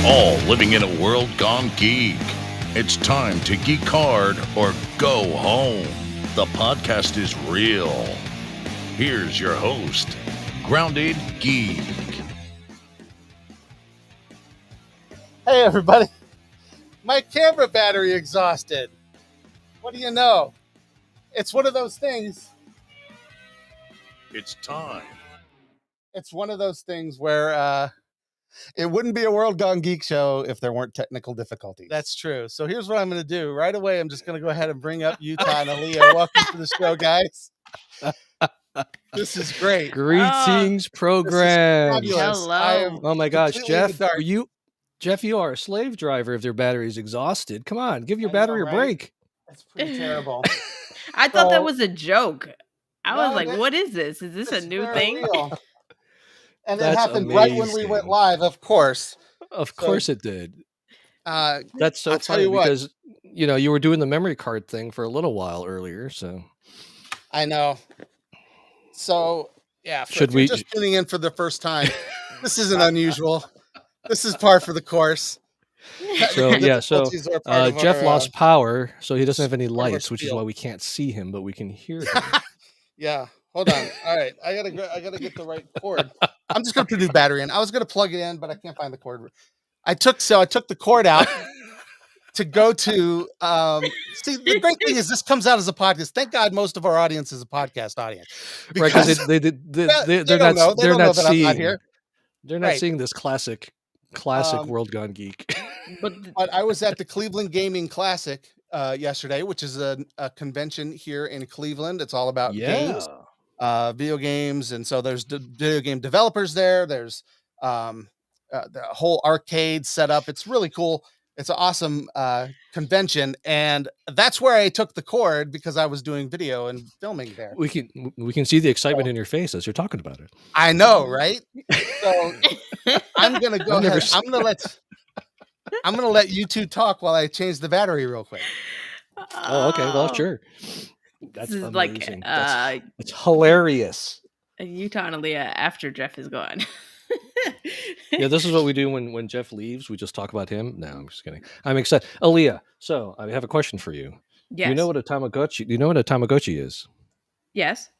all living in a world gone geek. It's time to geek hard or go home. The podcast is real. Here's your host, Grounded Geek. Hey everybody, my camera battery exhausted. What do you know? It's one of those things. It's time. It's one of those things where it wouldn't be a World Gone Geek show if there weren't technical difficulties. That's true. So here's what I'm going to do. Right away, I'm just going to go ahead and bring up Utah and Aaliyah. Welcome to the show, guys. This is great. Greetings, program. Hello. Oh my gosh, Jeff, you are a slave driver if their battery is exhausted. Come on, give your battery a break. That's pretty terrible. I thought that was a joke. I was like, what is this? Is this a new thing? Real. And That's it happened right when we went live, of course. Of course it did. That's so I'll funny because, you were doing the memory card thing for a little while earlier, so. I know. So, yeah, Should we just tuning in for the first time, this isn't unusual. This is par for the course. So, Jeff lost power, so he doesn't have any lights, which is why we can't see him, but we can hear him. Yeah, hold on. All right, I gotta get the right cord. I'm just gonna put a new battery in. I was gonna plug it in, but I can't find the cord. I took the cord out to go to. See, the great thing is this comes out as a podcast. Thank God, most of our audience is a podcast audience, Right? Because they're not seeing this classic World Gone Geek. But I was at the Cleveland Gaming Classic yesterday, which is a convention here in Cleveland. It's all about games, video games, and so there's video game developers there. There's the whole arcade setup. It's really cool. It's an awesome convention, and that's where I took the cord because I was doing video and filming there. We can see the excitement in your face as you're talking about it. I know, right? So I'm gonna go ahead. I'm gonna let you two talk while I change the battery real quick. Oh, okay. Well, sure. That's amazing. It's hilarious. Utah and Aaliyah after Jeff is gone. Yeah, this is what we do when Jeff leaves. We just talk about him. No, I'm just kidding. I'm excited. Aaliyah, so I have a question for you. Yes. Do you know what a Tamagotchi is? Yes.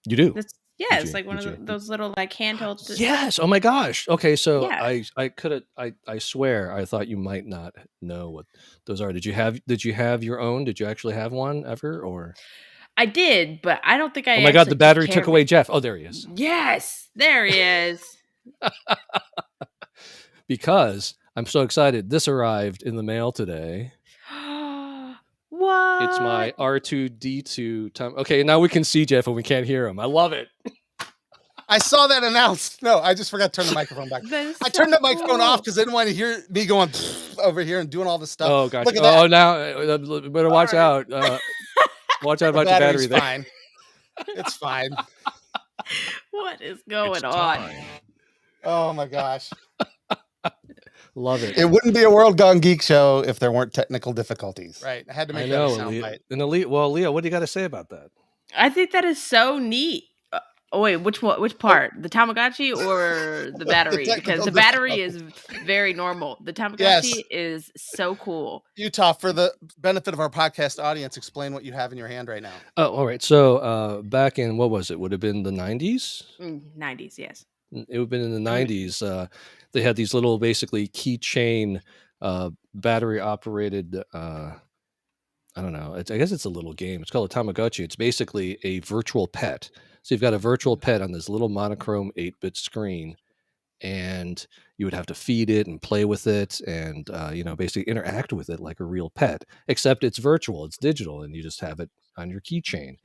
You do? It's like one of those little like handheld. Yes. Oh my gosh. Okay, so yeah. I swear I thought you might not know what those are. Did you have your own? Did you actually have one ever, or? I did, but I don't think I. Oh my God! The battery took away Jeff. Oh, there he is. Yes, there he is. Because I'm so excited. This arrived in the mail today. What? It's my R2D2 time. Okay, now we can see Jeff and we can't hear him. I love it. I saw that announced. No, I just forgot to turn the microphone back. I turned the microphone off because I didn't want to hear me going over here and doing all this stuff. Oh, gosh. Look at that. Now better watch out. Watch out about your battery there. Fine. It's fine. What is going on? Oh my gosh. Love it. It wouldn't be a World Gone Geek show if there weren't technical difficulties. Right. I had to make that a soundbite. And Leah, what do you got to say about that? I think that is so neat. Wait, which part? The Tamagotchi or the battery? Because the battery is very normal. The Tamagotchi is so cool. Utah, for the benefit of our podcast audience, explain what you have in your hand right now. Oh, all right. So back in, what was it? Would have been the 90s? 90s, yes. It would have been in the 90s. They had these little, basically, keychain battery operated. I don't know. I guess it's a little game. It's called a Tamagotchi. It's basically a virtual pet. So you've got a virtual pet on this little monochrome 8-bit screen, and you would have to feed it and play with it and, basically interact with it like a real pet, except it's virtual, it's digital, and you just have it on your keychain.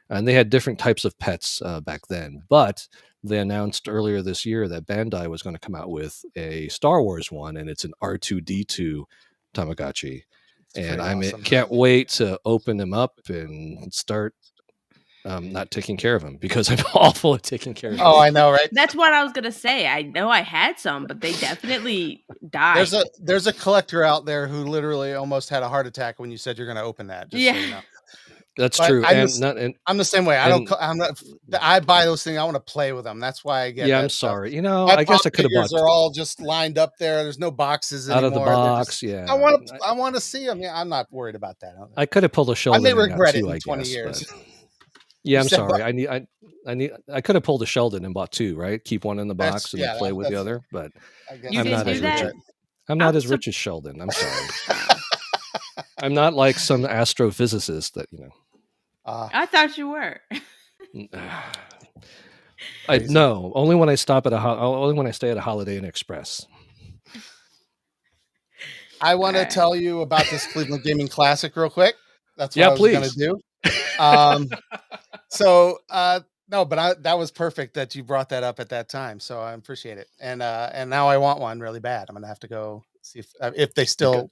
And they had different types of pets back then, but they announced earlier this year that Bandai was going to come out with a Star Wars one, and it's an R2D2 Tamagotchi. And I can't wait to open them up and start not taking care of them, because I'm awful at taking care of them. Oh, I know, right? That's what I was gonna say. I know I had some, but they definitely died. There's a collector out there who literally almost had a heart attack when you said you're going to open that. Just so you know. That's But true. I'm the same way. I buy those things. I want to play with them. That's why I get Yeah, that I'm stuff. sorry. My I pop guess I could have figures bought are all just lined up there. There's no boxes out of the anymore. They're just, box. Yeah. I want to see them. Yeah, I'm not worried about that. I could have pulled a I Sheldon may and got regret it two, in I 20 guess. years. But yeah, I'm said sorry. I could have pulled a Sheldon and bought two, right? Keep one in the box and then play with the other. But You didn't do that? I'm not as rich as Sheldon. I'm sorry. I'm not like some astrophysicist that, I thought you were. No, only when I stay at a Holiday Inn Express. I want to tell you about this Cleveland Gaming Classic real quick. That's what I was going to do. No, but that was perfect that you brought that up at that time. So I appreciate it. And now I want one really bad. I'm going to have to go see if they still.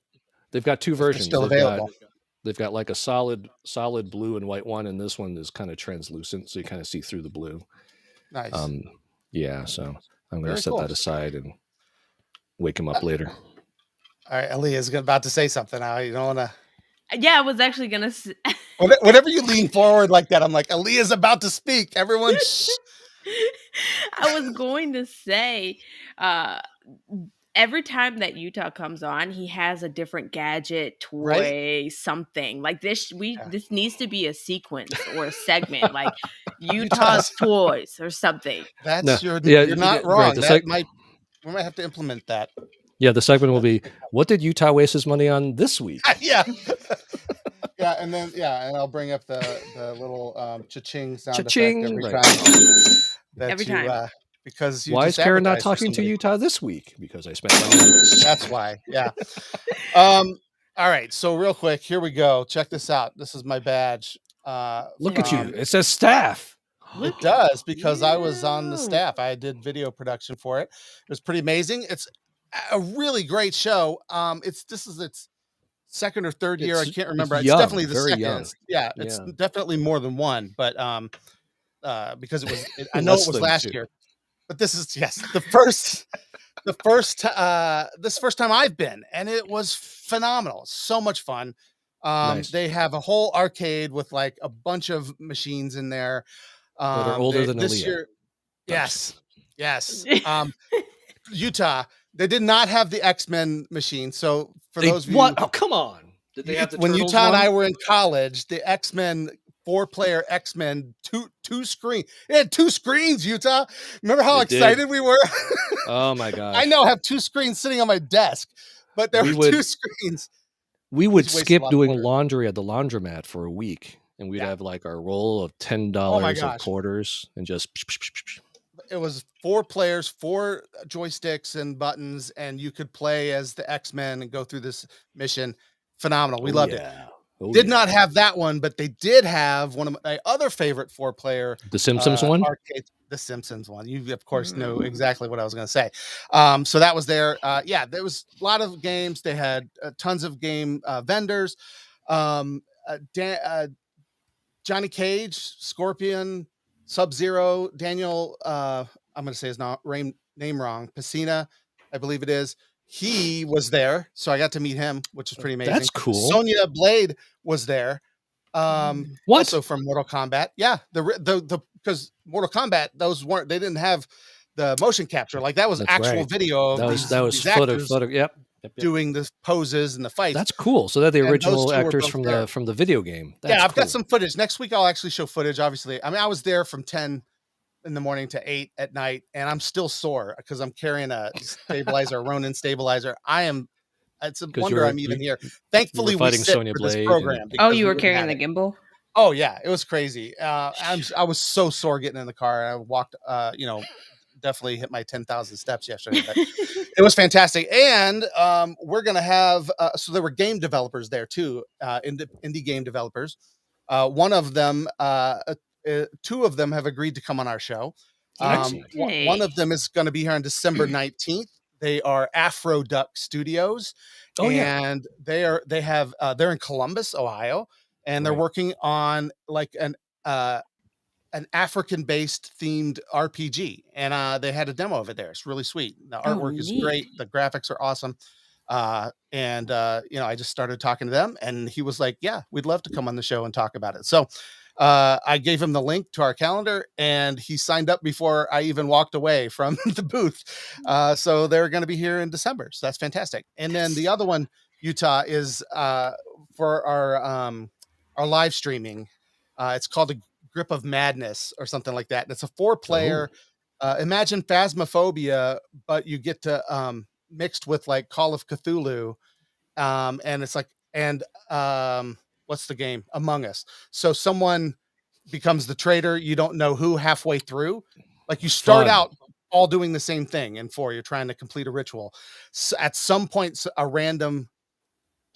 They've got two versions. Still available. They've got like a solid blue and white one, and this one is kind of translucent, so you kind of see through the blue. Nice. Yeah, so I'm going to set that aside and wake him up later. All right, Aaliyah's about to say something now. You don't want to. Yeah, I was actually going to. Whenever you lean forward like that, I'm like, Aaliyah's about to speak. Everyone, shh. I was going to say, every time that Utah comes on, he has a different gadget, toy, something like this. This needs to be a sequence or a segment, like Utah's toys or something. You're not wrong. We might have to implement that. Yeah, the segment will be, what did Utah waste his money on this week? Yeah. Yeah, and then and I'll bring up the little cha-ching sound effect every time. Because why is Karen not talking to Utah this week? Because I spent money on this. That's why. Yeah. All right. So real quick, here we go. Check this out. This is my badge. Look at you. It says staff. It does, because I was on the staff. I did video production for it. It was pretty amazing. It's a really great show. This is its second or third year. I can't remember. It's definitely the second. Young. Yeah, it's definitely more than one. But because I know it was last year. But this is the first time I've been, and it was phenomenal. So much fun. Nice. They have a whole arcade with like a bunch of machines in there. That are older than this Aaliyah. year. Yes. Utah, they did not have the X-Men machine. So for those of you, what? Oh, come on! Did they have the when Utah and I were in college, the X-Men 4-player X-Men two screen. It had 2 screens. Utah, remember how excited we were? Oh my god! I now have 2 screens sitting on my desk, but there were 2 screens. We would skip doing laundry at the laundromat for a week. And we'd have like our roll of $10 of quarters and just. It was 4 players, 4 joysticks and buttons, and you could play as the X-Men and go through this mission. Phenomenal. We loved it. Did not have that one, but they did have one of my other favorite 4-player. The Simpsons one? Arcade, the Simpsons one. You, of course, know exactly what I was going to say. So that was there. There was a lot of games. They had tons of game vendors. Johnny Cage, Scorpion, Sub-Zero, Daniel, I'm going to say his name wrong, Pacina, I believe it is. He was there, so I got to meet him, which is pretty amazing. That's cool. Sonya Blade was there. What? Also from Mortal Kombat. Yeah, because Mortal Kombat, they didn't have the motion capture. Like that was actual video of that was photo. Yep. Doing the poses and the fights. That's cool. So that the original actors from the video game. I've got some footage. Next week I'll actually show footage. Obviously, I mean I was there from 10 in the morning to 8 at night, and I'm still sore because I'm carrying a stabilizer, Ronin stabilizer. It's a wonder I'm even here. Thankfully, we sit for this program. You were carrying the gimbal? Oh yeah, it was crazy. I was so sore getting in the car. I walked, definitely hit my 10,000 steps yesterday. But it was fantastic. And we're going to have, so there were game developers there too, indie game developers. One of them, 2 of them have agreed to come on our show. One of them is going to be here on December 19th. They are Afro Duck Studios. And they're in Columbus, Ohio. And they're working on like an African-based themed RPG, and they had a demo of it there. It's really sweet. The artwork is great. The graphics are awesome. I just started talking to them, and he was like, yeah, we'd love to come on the show and talk about it. So I gave him the link to our calendar, and he signed up before I even walked away from the booth. So they're going to be here in December. So that's fantastic. And then the other one, Utah, is for our live streaming. It's called a Grip of Madness or something like that. And it's a 4-player. Imagine Phasmophobia, but you get to mixed with like Call of Cthulhu. And it's like, what's the game? Among Us. So someone becomes the traitor. You don't know who halfway through. Like you start out all doing the same thing. And you're trying to complete a ritual. So at some point, a random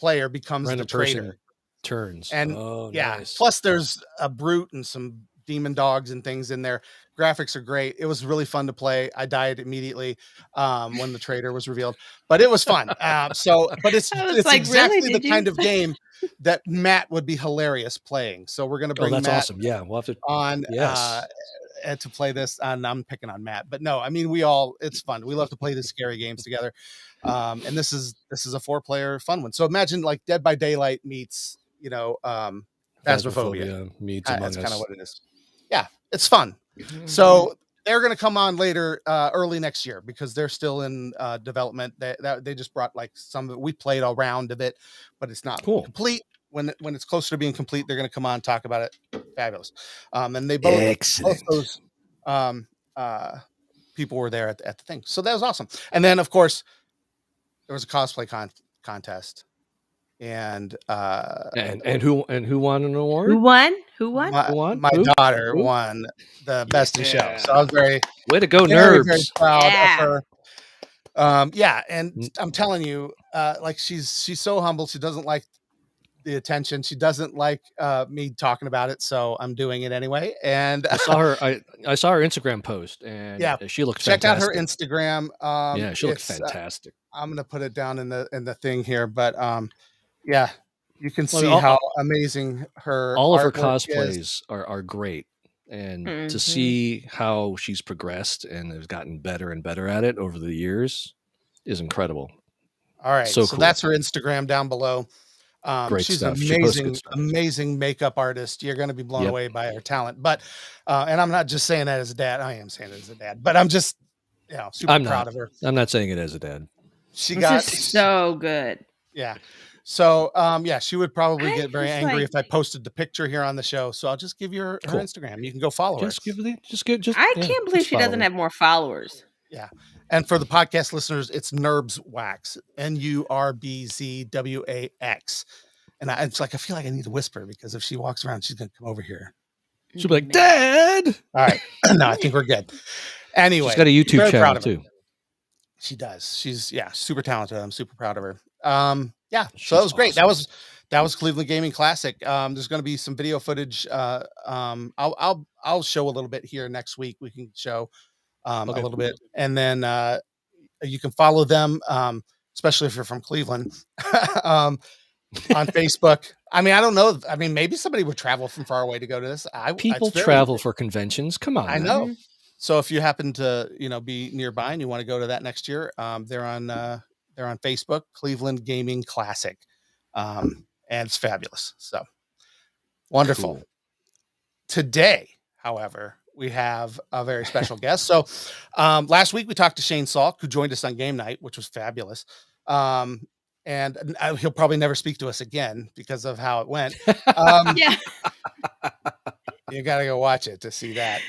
player becomes the traitor. Turns. And nice. Plus there's a brute and some demon dogs and things in there. Graphics are great. It was really fun to play. I died immediately when the traitor was revealed, but it was fun. But it's like, exactly really? The kind of game that Matt would be hilarious playing. So we're going to bring that's Matt awesome. Yeah, we'll have to on to play this. And I'm picking on Matt, but no, I mean, it's fun. We love to play the scary games together. And this is a 4-player fun one. So imagine like Dead by Daylight meets, Phasmophobia meets Among Us. That's kind of what it is. Yeah, it's fun. So they're going to come on later, early next year, because they're still in development. They just brought like some of it. We played a round of it, but it's not complete. When it's closer to being complete, they're going to come on and talk about it. Fabulous. And they both those people were there at the thing. So that was awesome. And then of course there was a cosplay contest. And who won an award? Who won? My daughter won the best in show. So I was very way to go, very, nerds. very proud of her. And I'm telling you, like she's so humble. She doesn't like the attention. She doesn't like me talking about it, so I'm doing it anyway. And I saw her Instagram post, and she looks check fantastic. out her Instagram. She looks fantastic. I'm gonna put it down in the thing here, but you can see how amazing all of her cosplays are great, and to see how she's progressed and has gotten better and better at it over the years is incredible. All right, so cool. That's her Instagram down below. Great she's stuff. an amazing makeup artist. You're going to be blown away by her talent. But and I'm not just saying that as a dad. I am saying it as a dad, but I'm just super proud of her. I'm not saying it as a dad. She got so good. Yeah. So she would probably get very angry if I posted the picture here on the show. So I'll just give you her Instagram. You can go follow her. I can't believe she doesn't have more followers. Yeah. And for the podcast listeners, it's Nurbs Wax, NURBZWAX. And it's like, I feel like I need to whisper, because if she walks around, she's going to come over here. She'll be like, Dad. All right. No, I think we're good. Anyway. She's got a YouTube channel too. She does. She's super talented. I'm super proud of her. So that was great. Awesome. That was Cleveland Gaming Classic. There's going to be some video footage. I'll show a little bit here next week. We can show a little bit, and then you can follow them, especially if you're from Cleveland, on Facebook. I mean, I don't know. I mean, maybe somebody would travel from far away to go to this. People travel for conventions. Come on, I know. So if you happen to be nearby and you want to go to that next year, they're on Facebook, Cleveland Gaming Classic, and it's fabulous. So wonderful. Cool. Today, however, we have a very special guest. So last week we talked to Shane Salk, who joined us on game night, which was fabulous. And he'll probably never speak to us again because of how it went. You got to go watch it to see that.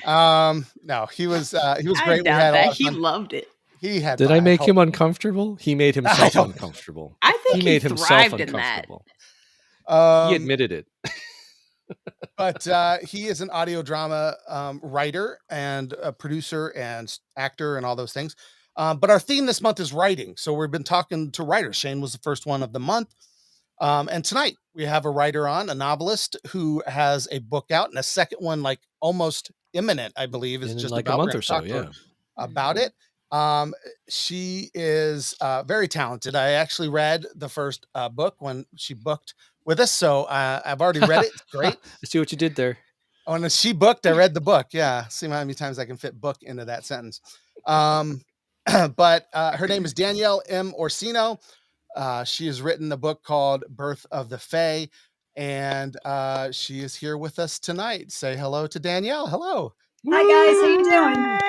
No, he was great. We had that. He loved it. He had. Did I make him uncomfortable? He made himself uncomfortable. I think he made himself uncomfortable. He admitted it. But he is an audio drama writer and a producer and actor and all those things. But our theme this month is writing. So we've been talking to writers. Shane was the first one of the month. And tonight we have a writer on, a novelist who has a book out, and a second one, like almost imminent, I believe, is just like about a month or so. Yeah. About it. She is very talented. I actually read the first book when she booked with us. So I've already read it. It's great. I see what you did there. When she booked, I read the book. Yeah. See how many times I can fit book into that sentence. But her name is Danielle M. Orsino. She has written a book called Birth of the Fae, and she is here with us tonight. Say hello to Danielle. Hello. Hi guys, how you doing?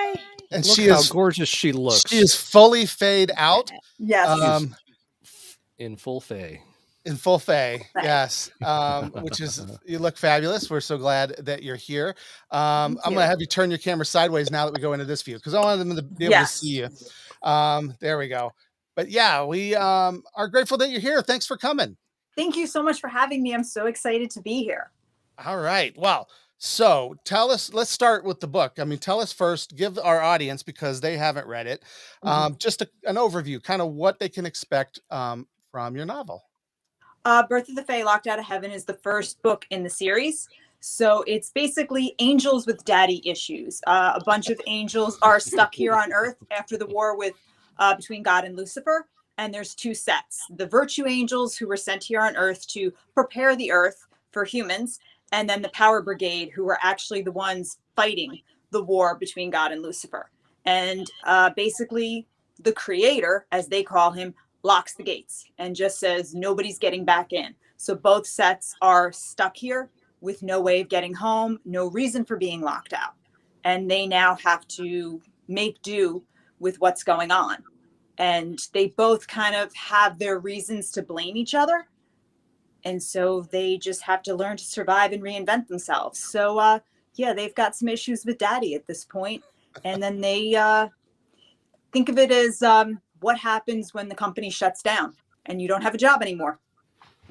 And Look how gorgeous she looks. She is fully fade out. Yes. In full fae. In full fae, yes. Which is, you look fabulous. We're so glad that you're here. I'm going to have you turn your camera sideways now that we go into this view, because I want them to be able to see you. There we go. But yeah, we are grateful that you're here. Thanks for coming. Thank you so much for having me. I'm so excited to be here. All right. Well, so tell us, let's start with the book. I mean, tell us first, give our audience, because they haven't read it, just an overview, kind of what they can expect from your novel. Birth of the Fae, Locked Out of Heaven is the first book in the series. So it's basically angels with daddy issues. A bunch of angels are stuck here on Earth after the war with between God and Lucifer. And there's two sets: the virtue angels, who were sent here on Earth to prepare the Earth for humans, and then the power brigade, who were actually the ones fighting the war between God and Lucifer. And basically the creator, as they call him, locks the gates and just says nobody's getting back in. So both sets are stuck here with no way of getting home, no reason for being locked out. And they now have to make do with what's going on. And they both kind of have their reasons to blame each other. And so they just have to learn to survive and reinvent themselves. So yeah, they've got some issues with daddy at this point. And then they think of it as what happens when the company shuts down and you don't have a job anymore.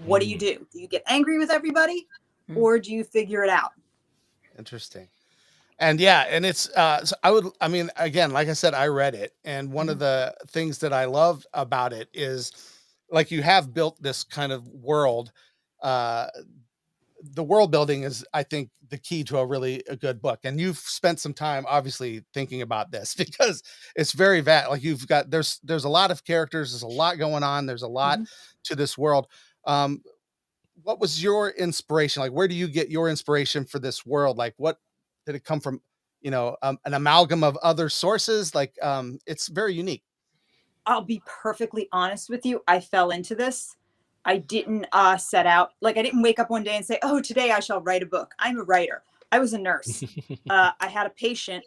What do? Do you get angry with everybody, or do you figure it out? Interesting. And yeah, and it's so I mean, again, like I said, I read it, and one of the things that I love about it is, like, you have built this kind of world. The world building is, I think, the key to a good book. And you've spent some time obviously thinking about this, because it's very like, you've got, there's a lot of characters, there's a lot going on, there's a lot to this world. What was your inspiration? Like, where do you get your inspiration for this world? Like, what did it come from? You know, an amalgam of other sources? Like, it's very unique. I'll be perfectly honest with you. I fell into this. I didn't set out, like, I didn't wake up one day and say, oh, today I shall write a book. I'm a writer. I was a nurse. I had a patient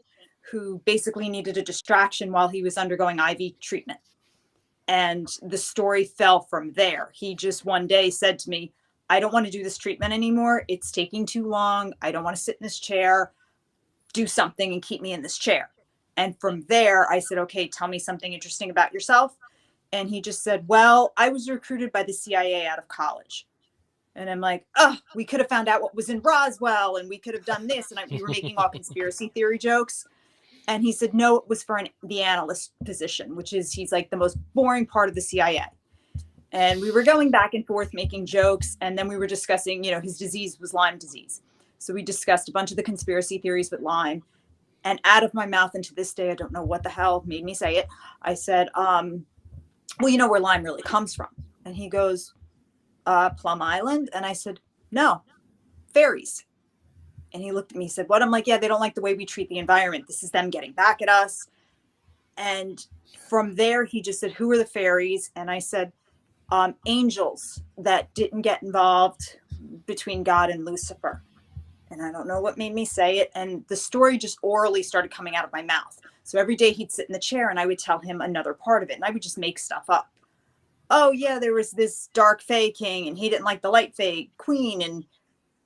who basically needed a distraction while he was undergoing IV treatment. And the story fell from there. He just one day said to me, I don't want to do this treatment anymore. It's taking too long. I don't want to sit in this chair. Do something and keep me in this chair. And from there, I said, okay, tell me something interesting about yourself. And he just said, well, I was recruited by the CIA out of college. And I'm like, oh, we could have found out what was in Roswell, and we could have done this. And we were making all conspiracy theory jokes. And he said, no, it was for the analyst position, which is, he's like the most boring part of the CIA. And we were going back and forth making jokes. And then we were discussing, you know, his disease was Lyme disease. So we discussed a bunch of the conspiracy theories with Lyme. And out of my mouth, and to this day, I don't know what the hell made me say it, I said, well, you know where Lyme really comes from? And he goes, Plum Island. And I said, no, fairies. And he looked at me and said, what? I'm like, yeah, they don't like the way we treat the environment. This is them getting back at us. And from there, he just said, who are the fairies? And I said, angels that didn't get involved between God and Lucifer. And I don't know what made me say it. And the story just orally started coming out of my mouth. So every day he'd sit in the chair and I would tell him another part of it. And I would just make stuff up. Oh, yeah, there was this dark fae king and he didn't like the light fae queen, and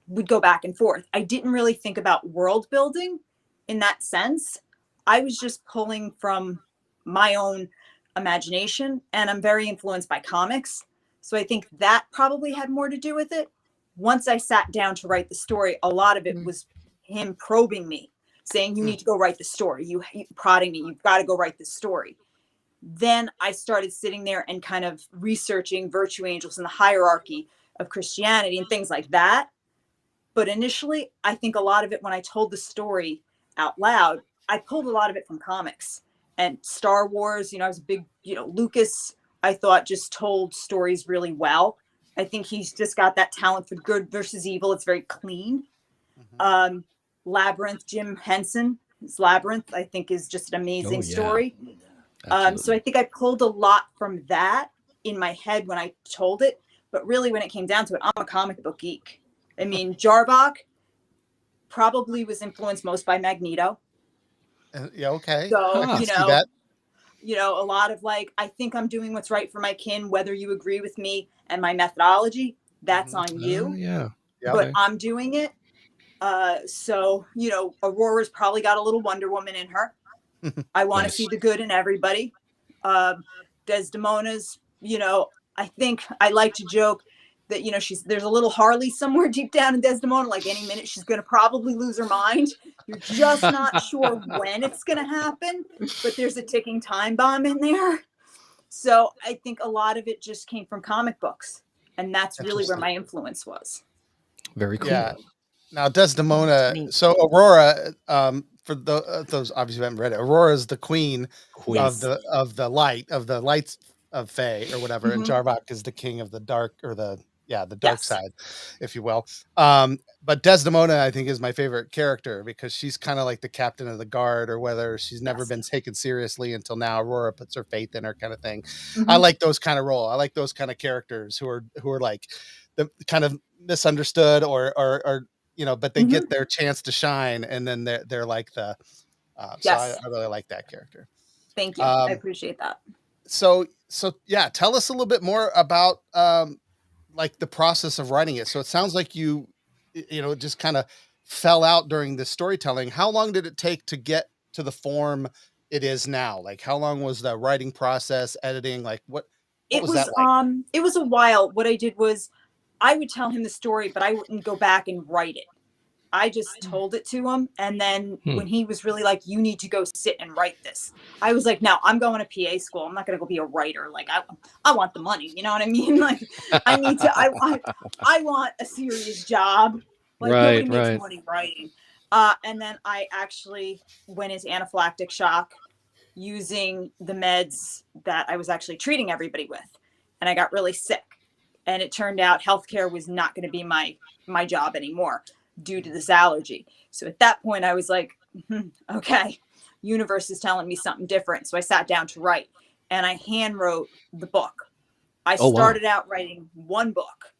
would go back and forth. I didn't really think about world building in that sense. I was just pulling from my own imagination, and I'm very influenced by comics. So I think that probably had more to do with it. Once I sat down to write the story, a lot of it was him probing me, saying, you need to go write the story. You prodding me, you've got to go write this story. Then I started sitting there and kind of researching virtue angels and the hierarchy of Christianity and things like that. But initially, I think a lot of it, when I told the story out loud, I pulled a lot of it from comics and Star Wars. You know, I was a big, Lucas, I thought, just told stories really well. I think he's just got that talent for good versus evil. It's very clean. Labyrinth, Jim Henson, his Labyrinth, I think, is just an amazing story. So I think I pulled a lot from that. in my head when I told it, but really when it came down to it, I'm a comic book geek. I mean, Jarvok probably was influenced most by Magneto. Yeah, okay. So, I can see that. A lot of like, I think I'm doing what's right for my kin, whether you agree with me and my methodology, that's on you. Yeah. But I'm doing it. So, Aurora's probably got a little Wonder Woman in her. I want to see the good in everybody. Desdemona's, I think I like to joke that, there's a little Harley somewhere deep down in Desdemona. Like any minute she's going to probably lose her mind. You're just not sure when it's going to happen, but there's a ticking time bomb in there. So I think a lot of it just came from comic books, and that's really where my influence was. Very cool. Yeah. Now Desdemona. So Aurora, for those obviously who haven't read it, Aurora is the queen. of the lights of Fae or whatever, and Jarvok is the king of the dark, or the dark side, if you will. But Desdemona, I think, is my favorite character because she's kind of like the captain of the guard, or whether she's never been taken seriously until now. Aurora puts her faith in her, kind of thing. I like those kind of role. I like those kind of characters who are like the kind of misunderstood or but they get their chance to shine, and then they're like the so I really like that character. Thank you. I appreciate that. So yeah, tell us a little bit more about like the process of writing it. So it sounds like you just kind of fell out during the storytelling. How long did it take to get to the form it is now? Like, how long was the writing process, editing? Like, what was that like? It was a while. What I did was I would tell him the story, but I wouldn't go back and write it. I just told it to him. And then when he was really like, you need to go sit and write this, I was like, no, I'm going to PA school. I'm not going to go be a writer. Like I want the money. You know what I mean? Like I want a serious job. Like nobody makes money writing. And then I actually went into anaphylactic shock using the meds that I was actually treating everybody with. And I got really sick. And it turned out healthcare was not going to be my job anymore, due to this allergy. So at that point I was like, okay, universe is telling me something different. So I sat down to write, and I hand wrote the book. I started out writing one book,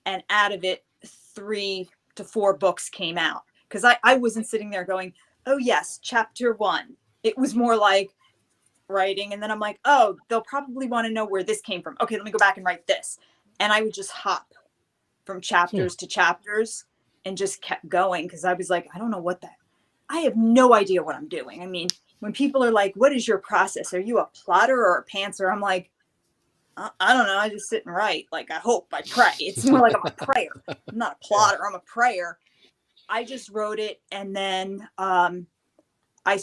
and out of it 3 to 4 books came out, because I wasn't sitting there going, oh yes, chapter 1. It was more like writing, and then I'm like, oh, they'll probably want to know where this came from. Okay, let me go back and write this. And I would just hop from chapters to chapters and just kept going, because I was like, I have no idea what I'm doing. I mean, when people are like, what is your process? Are you a plotter or a pantser? I'm like, I don't know. I just sit and write. Like, I hope, I pray. It's more like I'm a prayer. I'm not a plotter. I'm a prayer. I just wrote it. And then I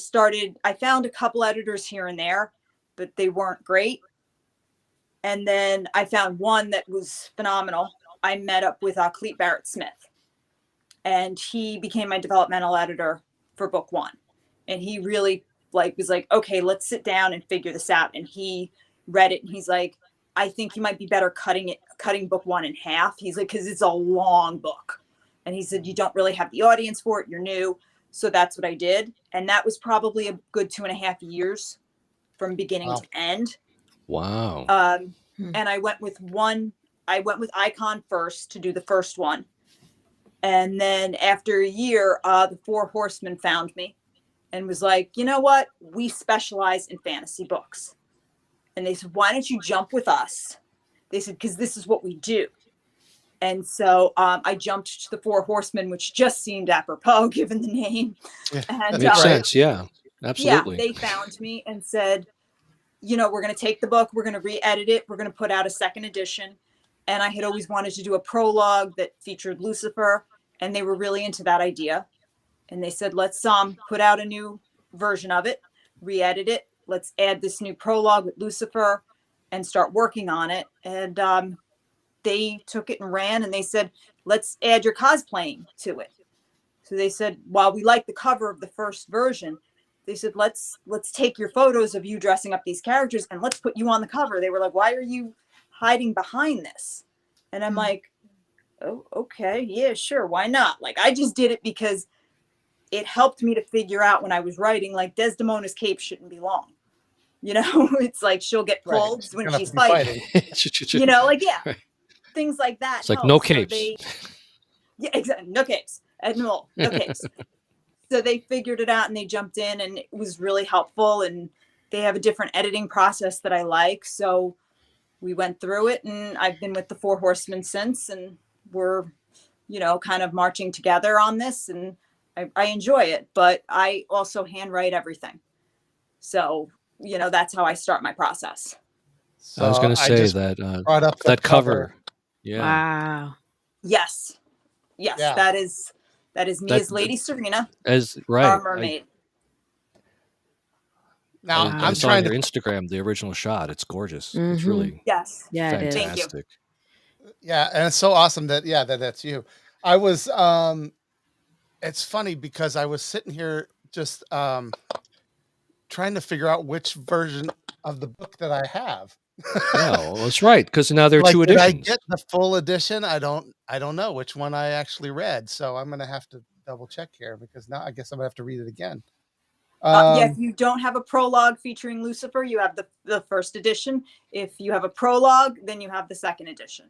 found a couple editors here and there, but they weren't great. And then I found one that was phenomenal. I met up with Cleet Barrett Smith, and he became my developmental editor for book 1. And he really was like, okay, let's sit down and figure this out. And he read it, and he's like, I think you might be better cutting book 1 in half. He's like, because it's a long book. And he said, you don't really have the audience for it. You're new. So that's what I did. And that was probably a good 2.5 years from beginning to end. Wow. And I went with Icon first to do the first one. And then after a year, the 4 Horsemen found me and was like, you know what? We specialize in fantasy books. And they said, why don't you jump with us? They said, because this is what we do. And so I jumped to the 4 Horsemen, which just seemed apropos given the name. Yeah, and, that makes sense. Yeah, absolutely. Yeah, they found me and said, we're going to take the book, we're going to re-edit it, we're going to put out a second edition. And I had always wanted to do a prologue that featured Lucifer, and they were really into that idea. And they said, let's put out a new version of it, re-edit it. Let's add this new prologue with Lucifer and start working on it. And they took it and ran, and they said, let's add your cosplaying to it. So they said, while we like the cover of the first version, they said, let's take your photos of you dressing up these characters and let's put you on the cover. They were like, why are you hiding behind this? And I'm like, oh, okay, yeah, sure, why not? Like, I just did it because it helped me to figure out when I was writing, like, Desdemona's cape shouldn't be long. You know, it's like she'll get pulled when she's fighting. You know, like, Right. things like that. It's like no capes. Yeah, exactly. No capes. No capes. So they figured it out and they jumped in, and it was really helpful. And they have a different editing process that I like. So we went through it, and I've been with the Four Horsemen since, and we're, you know, kind of marching together on this, and I enjoy it, but I also handwrite everything. So, you know, that's how I start my process. So I was going to say that cover. Yeah. Wow. Yes. Yes. Yeah. That is me as Lady Serena. Our mermaid. Now I'm trying to Instagram the original shot. It's gorgeous. Mm-hmm. It's really fantastic. Thank you. Yeah, and it's so awesome that that's you. I was it's funny because I was sitting here just trying to figure out which version of the book that I have. Well, that's right, because now there are two editions. Did I get the full edition? I don't know which one I actually read, so I'm gonna have to double check here because now I guess I'm gonna have to read it again. If you don't have a prologue featuring Lucifer, you have the first edition. If you have a prologue, then you have the second edition.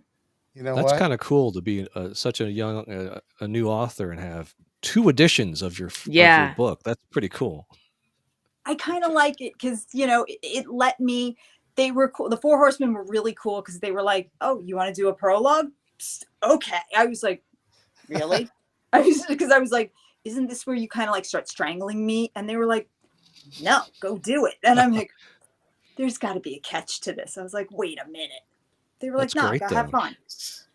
You know, that's kind of cool to be such a young, a new author and have two editions of your book. That's pretty cool. I kind of like it because, you know, it let me. They were cool. The Four Horsemen were really cool because they were like, "Oh, you want to do a prologue? Okay." I was like, "Really?" Because I was like, "Isn't this where you kind of like start strangling me?" And they were like, "No, go do it." And I'm like, "There's got to be a catch to this." I was like, "Wait a minute." They were like, "No, go have fun."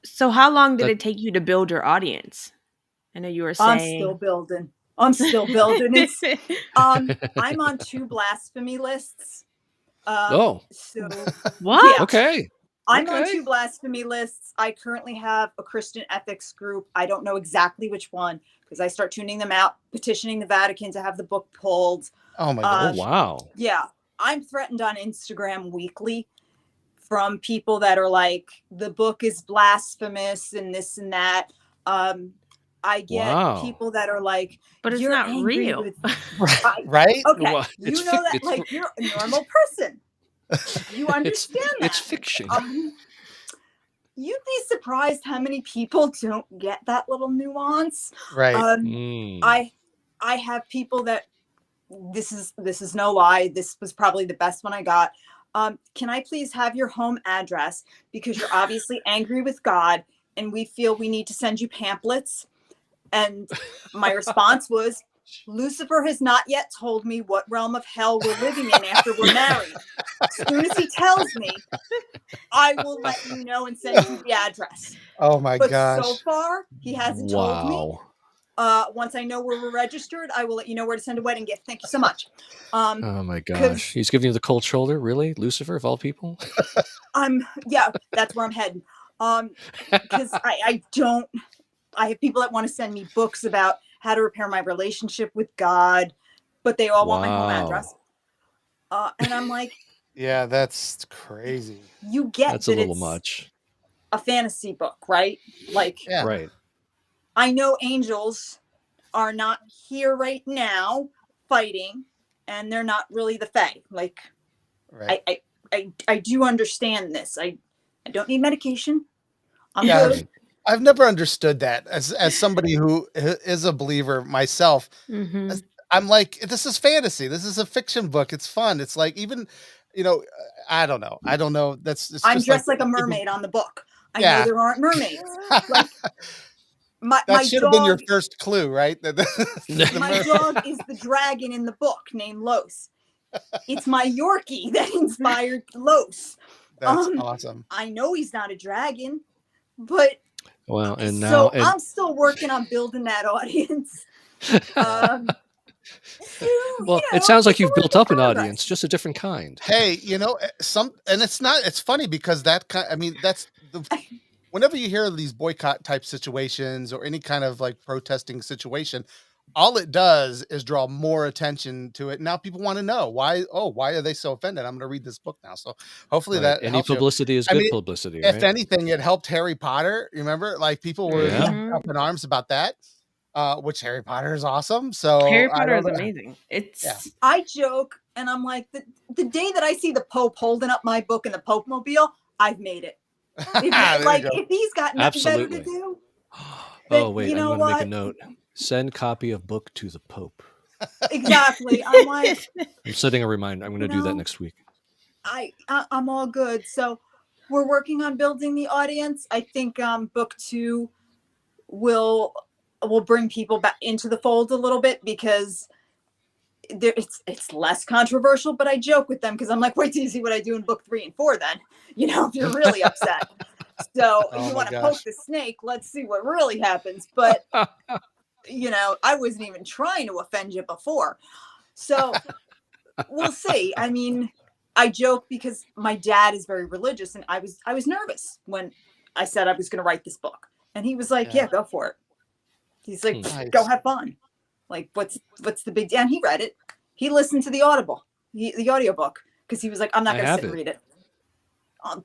So how long did it take you to build your audience? I know you were saying. I'm still building. It's, I'm on 2 blasphemy lists. So what? Yeah. Okay. I'm on 2 blasphemy lists. I currently have a Christian ethics group. I don't know exactly which one because I start tuning them out, petitioning the Vatican to have the book pulled. Oh my God. Wow. Yeah. I'm threatened on Instagram weekly from people that are like, the book is blasphemous and this and that. I get people that are like, but it's not real. Right? Okay. Well, you know that like you're a normal person. You understand that. It's fiction. You'd be surprised how many people don't get that little nuance. Right. I have people that this is no lie. This was probably the best one I got. Can I please have your home address? Because you're obviously angry with God and we feel we need to send you pamphlets. And my response was, Lucifer has not yet told me what realm of hell we're living in after we're married. As soon as he tells me, I will let you know and send you the address. Oh my gosh. But so far, he hasn't told me. Once I know where we're registered, I will let you know where to send a wedding gift. Thank you so much. Oh my gosh. He's giving you the cold shoulder? Really? Lucifer, of all people? Yeah, that's where I'm heading. Because I have people that want to send me books about how to repair my relationship with God, but they all want my home address. And I'm like, yeah, that's crazy. You get that's a little much. A fantasy book, right? Like, right. I know angels are not here right now fighting, and they're not really the fae. Like, right. I do understand this. I don't need medication. I'm good. I've never understood that as somebody who is a believer myself. Mm-hmm. I'm like, this is fantasy. This is a fiction book. It's fun. It's like, even, you know, I don't know. I'm dressed like a mermaid on the book. I know there aren't mermaids. Like, that should have been your first clue, right? My dog is the dragon in the book named Los. It's my Yorkie that inspired Los. That's awesome. I know he's not a dragon, but well, and now I'm still working on building that audience. Well, it sounds like you've built up an audience, just a different kind. Hey, you know, it's funny because whenever you hear these boycott type situations or any kind of like protesting situation, all it does is draw more attention to it. Now people want to know why are they so offended? I'm going to read this book now. So hopefully that any publicity is good publicity. If anything, it helped Harry Potter. Remember, like people were up in arms about that, which Harry Potter is awesome. So Harry Potter is amazing. I joke And I'm like, the day that I see the Pope holding up my book in the Pope Mobile, I've made it. If he's got nothing better to do. Oh, wait, I'm going to make a note. Send copy of book to the Pope. Exactly. I'm like, I'm setting a reminder. I'm going to do that next week. I'm all good. So we're working on building the audience. I think book 2 will bring people back into the fold a little bit because it's less controversial, but I joke with them because I'm like, wait till you see what I do in book 3 and 4 then, if you're really upset. So you want to poke the snake, let's see what really happens. But, I wasn't even trying to offend you before. So we'll see. I mean, I joke because my dad is very religious and I was nervous when I said I was going to write this book. And he was like, yeah, go for it. He's like, go have fun. Like, what's the big deal? And he read it. He listened to the the audiobook, because he was like, I'm not going to sit and read it.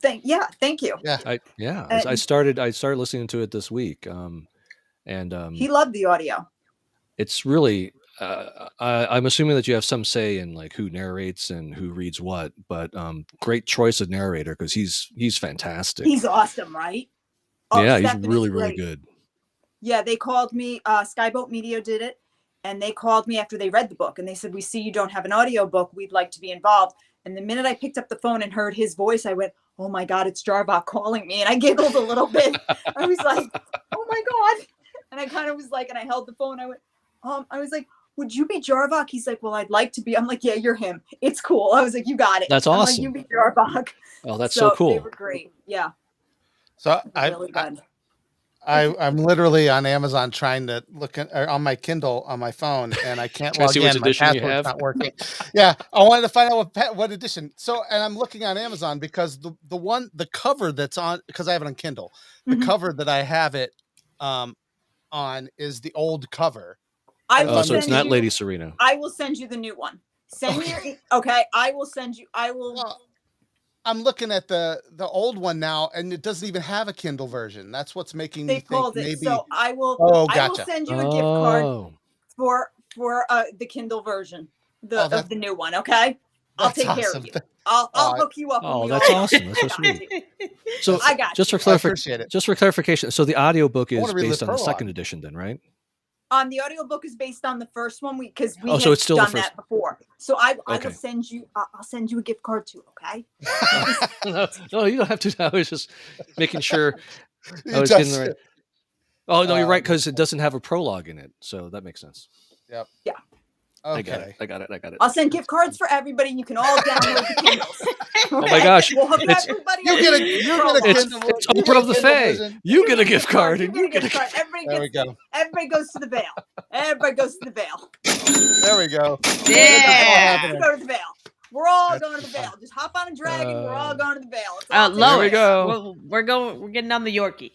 Thank you. Yeah. I started listening to it this week. And he loved the audio. It's really, I'm assuming that you have some say in like who narrates and who reads what, but great choice of narrator because he's fantastic. He's awesome, right? Yeah, he's really, really good. Yeah, they called me, Skyboat Media did it, and they called me after they read the book, and they said, we see you don't have an audio book. We'd like to be involved. And the minute I picked up the phone and heard his voice, I went, oh my God, it's Jarvok calling me. And I giggled a little bit. I was like, oh my God. And I kind of was like, and I held the phone. I went, I was like, would you be Jarvok? He's like, well, I'd like to be. I'm like, yeah, you're him. It's cool. I was like, you got it. That's awesome. I'm like, you be Jarvok. Oh, that's so cool. They were great. Yeah. So really good. I'm literally on Amazon trying to look on my Kindle on my phone, and I can't log see in. which edition you have? Not working. Yeah, I wanted to find out what edition. So, and I'm looking on Amazon because the cover that's on, because I have it on Kindle. The cover that I have it on is the old cover. So it's not Lady Serena. I will send you the new one. Send me okay. I will send you. I will. Well, I'm looking at the old one now, and it doesn't even have a Kindle version. That's what's making me think maybe. So I will. Gotcha. I will send you a gift card for the Kindle version of the new one. Okay, I'll take care of you. I'll hook you up. Oh, that's awesome. That's so sweet. So I got just for clarification. So the audiobook is based on the second edition, then, right? The audiobook is based on the first one because we so it's still done that before. So I will send you. I'll send you a gift card too. Okay. No, you don't have to. I was just making sure I was getting the right. Oh no, you're right, because it doesn't have a prologue in it, so that makes sense. Yep. Yeah. Okay. I got it. I'll send gift cards for everybody, and you can all download the Kindles. Okay? Oh my gosh! We'll hook everybody. It's birth of the fae. You get a gift card, and you get a gift card. Everybody goes to the veil. Everybody goes to the veil. There we go. Yeah. Go to the veil. We're all going to the veil. Just hop on a dragon. We're all going to the veil. There we go. We're getting on the Yorkie.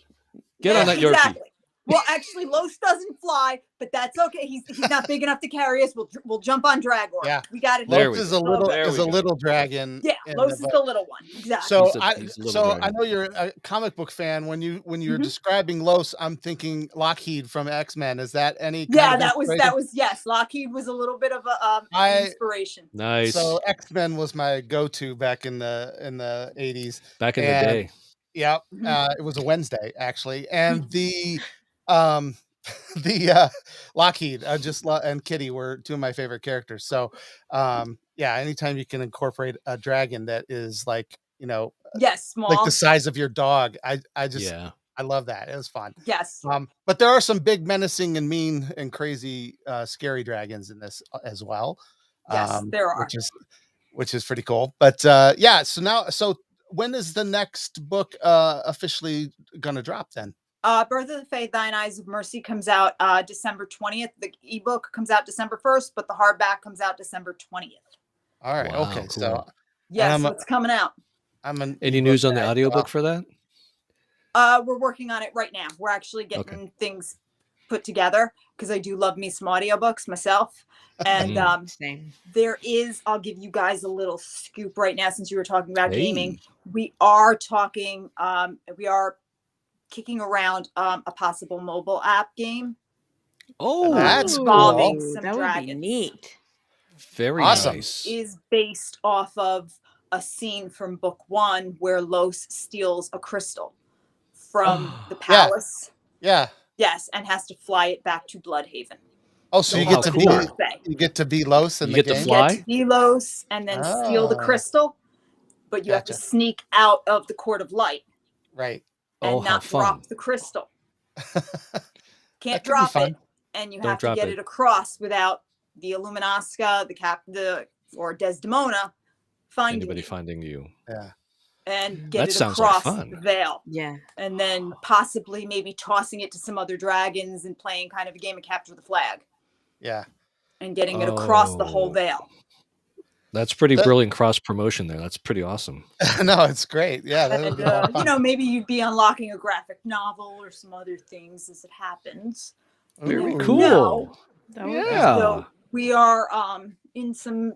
Get on that Yorkie. Exactly. Well, actually, Los doesn't fly, but that's okay. He's not big enough to carry us. We'll jump on Dragor. Yeah, we got it. Los is a little dragon. Yeah, Los is the little one. Exactly. So I know you're a comic book fan. When you're describing Los, I'm thinking Lockheed from X-Men. Is that any? That was yes. Lockheed was a little bit of a inspiration. Nice. So X-Men was my go-to back in the 80s. Back in the day. Yeah, it was a Wednesday actually, and the Lockheed and Kitty were two of my favorite characters. So anytime you can incorporate a dragon that is like small, like the size of your dog, I love that. It was fun. Yes. But there are some big, menacing and mean and crazy scary dragons in this as well. Yes, there are, which is pretty cool. But so when is the next book officially gonna drop then? Birth of the Fae, Thine Eyes of Mercy comes out December 20th. The ebook comes out December 1st, but the hardback comes out December 20th. All right. Wow, okay. Cool. So so it's coming out. Any news on the audiobook for that? We're working on it right now. We're actually getting things put together because I do love me some audiobooks myself. And there is, I'll give you guys a little scoop right now since you were talking about gaming. We are talking, we are kicking around a possible mobile app game. Oh, that's involving cool. some that dragons. would be neat. Very Awesome. nice. Is based off of a scene from book 1 where Los steals a crystal from the palace. Yeah. Yes, and has to fly it back to Bloodhaven. Oh, so Oh, you how get to cool. you get to be Los in You the get to game? fly? You get to be Los and then steal the Oh. crystal, but you have to Gotcha. sneak out of the Court of Light Right. and Oh, how not fun. drop the crystal. Can't That could be drop fun. it, and you Don't have to drop get it. it across without the Illuminasca, or Desdemona finding Anybody you finding you? Yeah. and get That it sounds like across fun. the veil. Yeah. And then possibly maybe tossing it to some other dragons and playing kind of a game of capture the flag Yeah. and getting it across the whole Oh. veil. That's pretty That- brilliant cross promotion there. That's pretty awesome. No, it's great. Yeah, that would And be a lot of fun. maybe you'd be unlocking a graphic novel or some other things as it happens. Very Ooh. cool. No. That would be Yeah. So we are in some,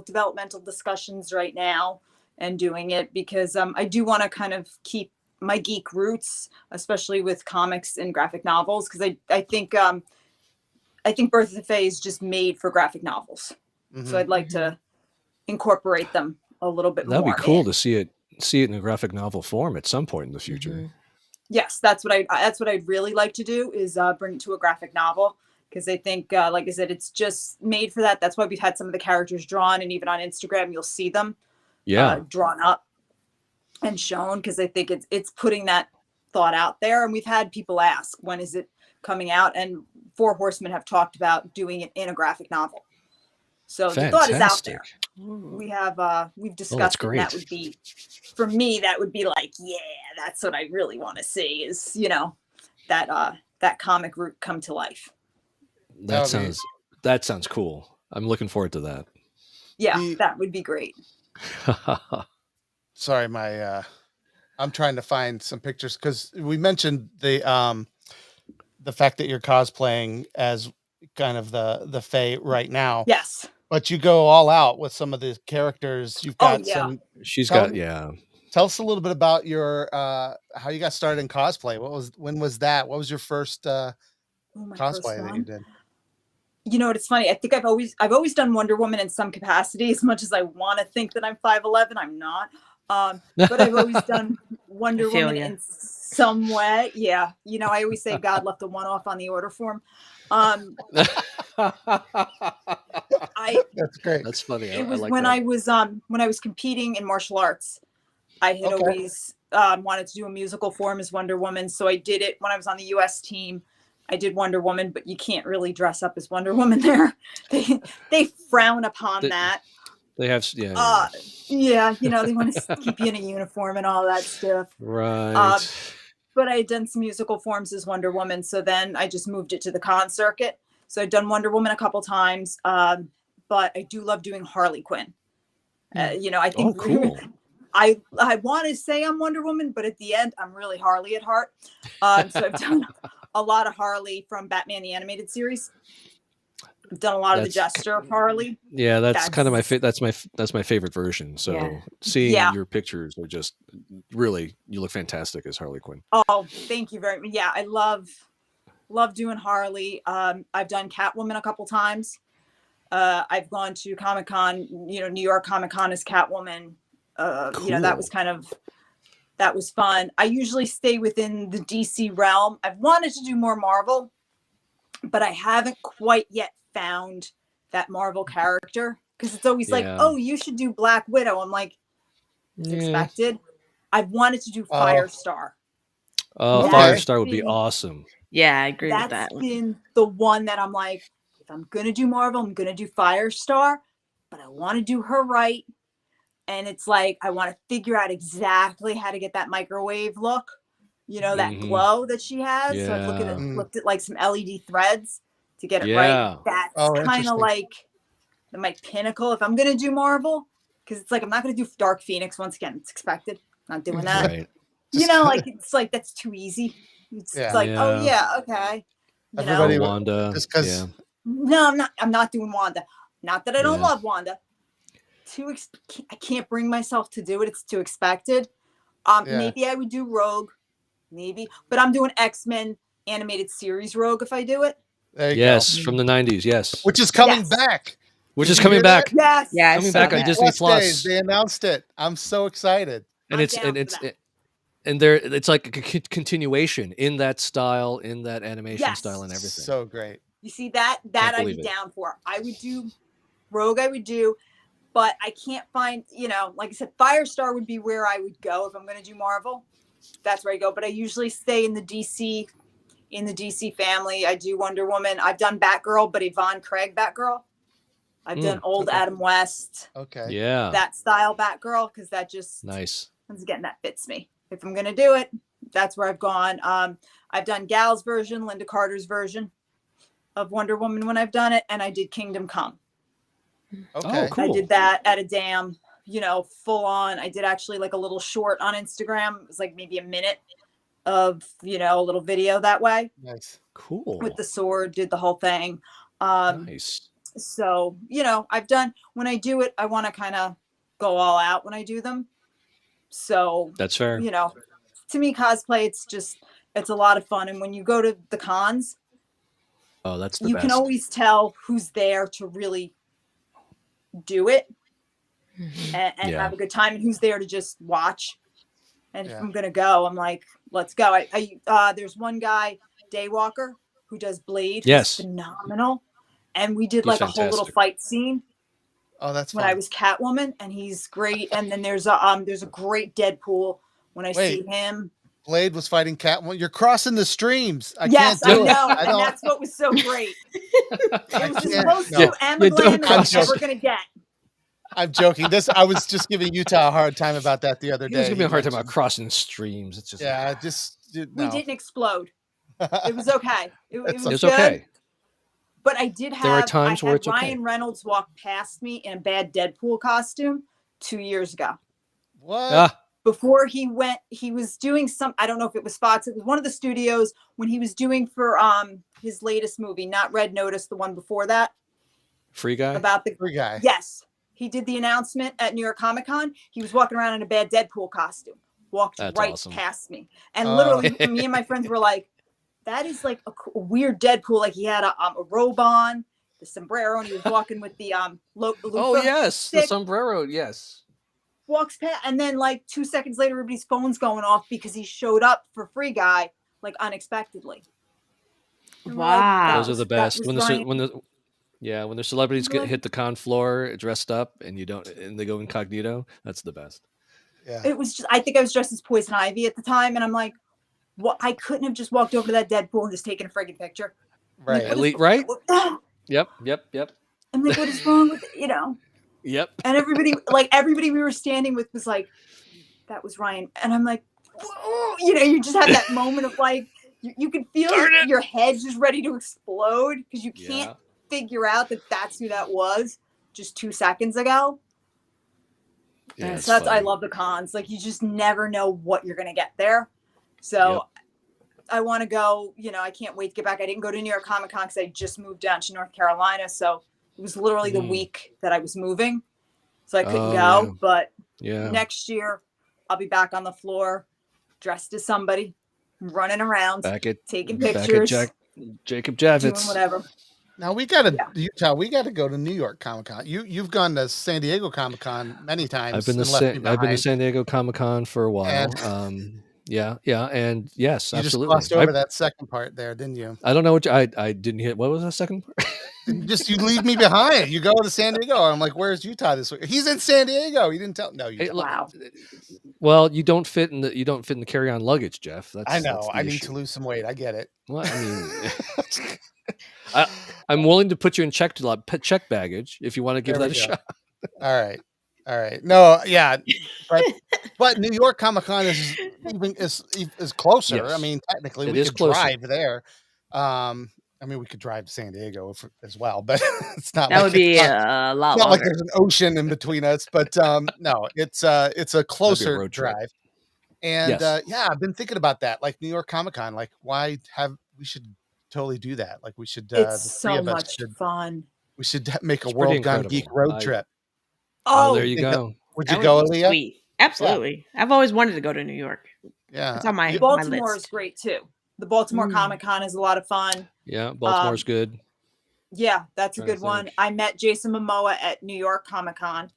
developmental discussions right now and doing it because I do want to kind of keep my geek roots, especially with comics and graphic novels, because I think Birth of the Fae is just made for graphic novels. Mhm. So I'd like to incorporate them a little bit That'd more. be cool in. to see it in a graphic novel form at some point in the future. Mhm. Yes, that's what I'd really like to do is bring it to a graphic novel. Because I think, like I said, it's just made for that. That's why we've had some of the characters drawn, and even on Instagram, you'll see them drawn up and shown. Because I think it's putting that thought out there. And we've had people ask, when is it coming out? And Four Horsemen have talked about doing it in a graphic novel. So the thought is out there. We have we've discussed it, and that would be, for me, that would be like, yeah, that's what I really want to see is that comic route come to life. That sounds cool. I'm looking forward to that. Yeah, that would be great. Sorry, I'm trying to find some pictures because we mentioned the fact that you're cosplaying as kind of the Fae right now. Yes. But you go all out with some of the characters. You've got some. She's Tell us a little bit about your how you got started in cosplay. When was that? What was your first cosplay that you did? You know what? It's funny. I think I've always done Wonder Woman in some capacity. As much as I want to think that I'm 5'11", I'm not. But I've always done Wonder Woman in some way. Yeah. I always say God left a 1 off on the order form. That's great. That's funny. It was when I was competing in martial arts. I had always wanted to do a musical form as Wonder Woman, so I did it when I was on the U.S. team. I did Wonder Woman, but you can't really dress up as Wonder Woman there. They frown upon that. They have, they want to keep you in a uniform and all that stuff. Right. But I had done some musical forms as Wonder Woman, so then I just moved it to the con circuit. So I've done Wonder Woman a couple times, but I do love doing Harley Quinn. I think cool. I want to say I'm Wonder Woman, but at the end, I'm really Harley at heart. So I've done a lot of Harley from Batman the Animated Series. I've done a lot of the Jester of Harley. Yeah, that's kind of that's my favorite version. So seeing your pictures are just really, you look fantastic as Harley Quinn. Oh, thank you very much. Yeah, I love doing Harley. I've done Catwoman a couple times. I've gone to Comic-Con, New York Comic-Con as Catwoman. Cool. That was fun. I usually stay within the DC realm. I've wanted to do more Marvel, but I haven't quite yet found that Marvel character, because it's always like, oh, you should do Black Widow. I'm like, it's expected. I've wanted to do Firestar. Oh, Firestar would be awesome. Yeah, I agree with that. That's been the one that I'm like, if I'm going to do Marvel, I'm going to do Firestar, but I want to do her right. And it's like, I want to figure out exactly how to get that microwave look, that glow that she has. So I've looked at like some LED threads to get it right. That's kind of like my pinnacle if I'm going to do Marvel, because it's like, I'm not going to do Dark Phoenix. Once again, it's expected. I'm not doing that. Right. It's like, that's too easy. It's like, oh yeah, okay. Everybody, Wanda. Just because. No, I'm not doing Wanda. Not that I don't love Wanda. I can't bring myself to do it. It's too expected. Maybe I would do Rogue, but I'm doing X-Men animated series Rogue if I do it. There you go. From the 90s, yes. Which is coming back. which is coming back. Yes. Yeah, Coming back on Disney Plus. They announced it. I'm so excited. And it's like a continuation in that style, in that animation style, and everything. So great. You see that I'd be down for. I would do Rogue. I would do, but I can't find. Like I said, Firestar would be where I would go if I'm going to do Marvel. That's where I go. But I usually stay in the DC family. I do Wonder Woman. I've done Batgirl, but Yvonne Craig Batgirl. I've done old Adam West. Okay. Yeah. That style Batgirl, because that just nice. Once again, that fits me. If I'm going to do it, that's where I've gone. I've done Gal's version, Linda Carter's version of Wonder Woman when I've done it, and I did Kingdom Come. Okay. Oh, cool. I did that at a damn, full on. I did actually like a little short on Instagram. It was like maybe a minute of, a little video that way. Nice. Cool. With the sword, did the whole thing. Nice. So, I've done, when I do it, I want to kind of go all out when I do them. So that's fair. To me, cosplay, it's a lot of fun. And when you go to the cons, that's the you best. can always tell who's there to really do it and have a good time, and who's there to just watch. And if I'm going to go, I'm like, let's go. There's one guy, Daywalker, who does Blade. Yes. He's phenomenal. And we did like a whole little fight scene. Oh, that's when fun. I was Catwoman, and he's great. And then there's a great Deadpool when I see him. Blade was fighting Catwoman. You're crossing the streams. I yes, can't do I know, it. and that's what was so great. It was supposed to Amazon that we're gonna get. I'm joking. I was just giving Utah a hard time about that the other day. He was giving me a hard time about crossing streams. It's just we didn't explode. It was okay. It was good. Okay. But I did have. There are times where it's Ryan okay. Reynolds walk past me in a bad Deadpool costume 2 years ago. What? Before he went, he was doing I don't know if it was Fox. It was one of the studios when he was doing for his latest movie, not Red Notice, the one before that. Free Guy? About the Free Guy. Yes. He did the announcement at New York Comic Con. He was walking around in a bad Deadpool costume. Walked awesome. past me. And literally me and my friends were like, that is like a weird Deadpool. Like he had a robe on, the sombrero, and he was walking with the oh yes, stick. The sombrero, yes. Walks past, and then like 2 seconds later, everybody's phone's going off because he showed up for Free Guy like unexpectedly. Wow, those are the best. When the celebrities hit the con floor dressed up and they go incognito, that's the best. Yeah, it was just. I think I was dressed as Poison Ivy at the time, and I'm like, well, I couldn't have just walked over to that Deadpool and just taken a friggin' picture. Right. Like, right? Yep. I'm like, what is wrong with Yep. And everybody we were standing with was like, that was Ryan. And I'm like, whoa, you just have that moment of like, you can feel your head just ready to explode because you can't figure out that that's who that was just 2 seconds ago. Yeah, so I love the cons. Like you just never know what you're going to get there. So I want to go, I can't wait to get back. I didn't go to New York Comic Con because I just moved down to North Carolina. So it was literally the week that I was moving. So I couldn't go. Yeah. But next year, I'll be back on the floor, dressed as somebody, running around, taking pictures. Jacob Javits. Doing whatever. Now we gotta Utah. We gotta go to New York Comic Con. You've gone to San Diego Comic Con many times. I've been to San Diego Comic Con for a while. And yes, you absolutely. Just glossed over that second part there, didn't you? I don't know what I didn't hit. What was the second part? You leave me behind. You go to San Diego. I'm like, where's Utah this week? He's in San Diego. You didn't tell. No, you. Wow. Well, you don't fit in the carry-on luggage, Jeff. I know. I need to lose some weight. I get it. Well, I mean, I'm willing to put you in check baggage if you want to give that a shot. All right. No, yeah, but New York Comic Con is closer. Yes. I mean, technically, we could drive there. I mean, we could drive to San Diego as well, but it's not. That would be a lot longer. Not like there's an ocean in between us, but no, it's a closer drive. And I've been thinking about that, like New York Comic Con. Like, we should totally do that. Like, we should. It's so much fun. We should make a World Gone Geek road trip. Oh, there you go. Would you go, Aaliyah? Sweet. Absolutely. Yeah. I've always wanted to go to New York. Yeah. It's on my Baltimore list. is great too. The Baltimore Comic Con is a lot of fun. Yeah, Baltimore's good. Yeah, that's a good one. I met Jason Momoa at New York Comic Con.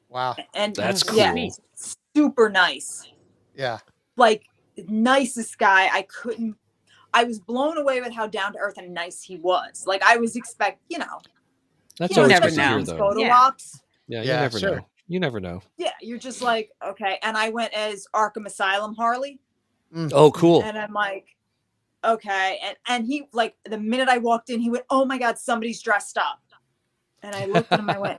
Wow. And that's cool. Yeah, super nice. Yeah. Like, nicest guy. I was blown away with how down to earth and nice he was. Like, I was that's always good to know. hear, though. Photo ops. Yeah, you never know. You never know. Yeah, you're just like, okay. And I went as Arkham Asylum Harley. Oh, cool. And I'm like, okay. And he, like, the minute I walked in, he went, oh my God, somebody's dressed up. And I looked at him, I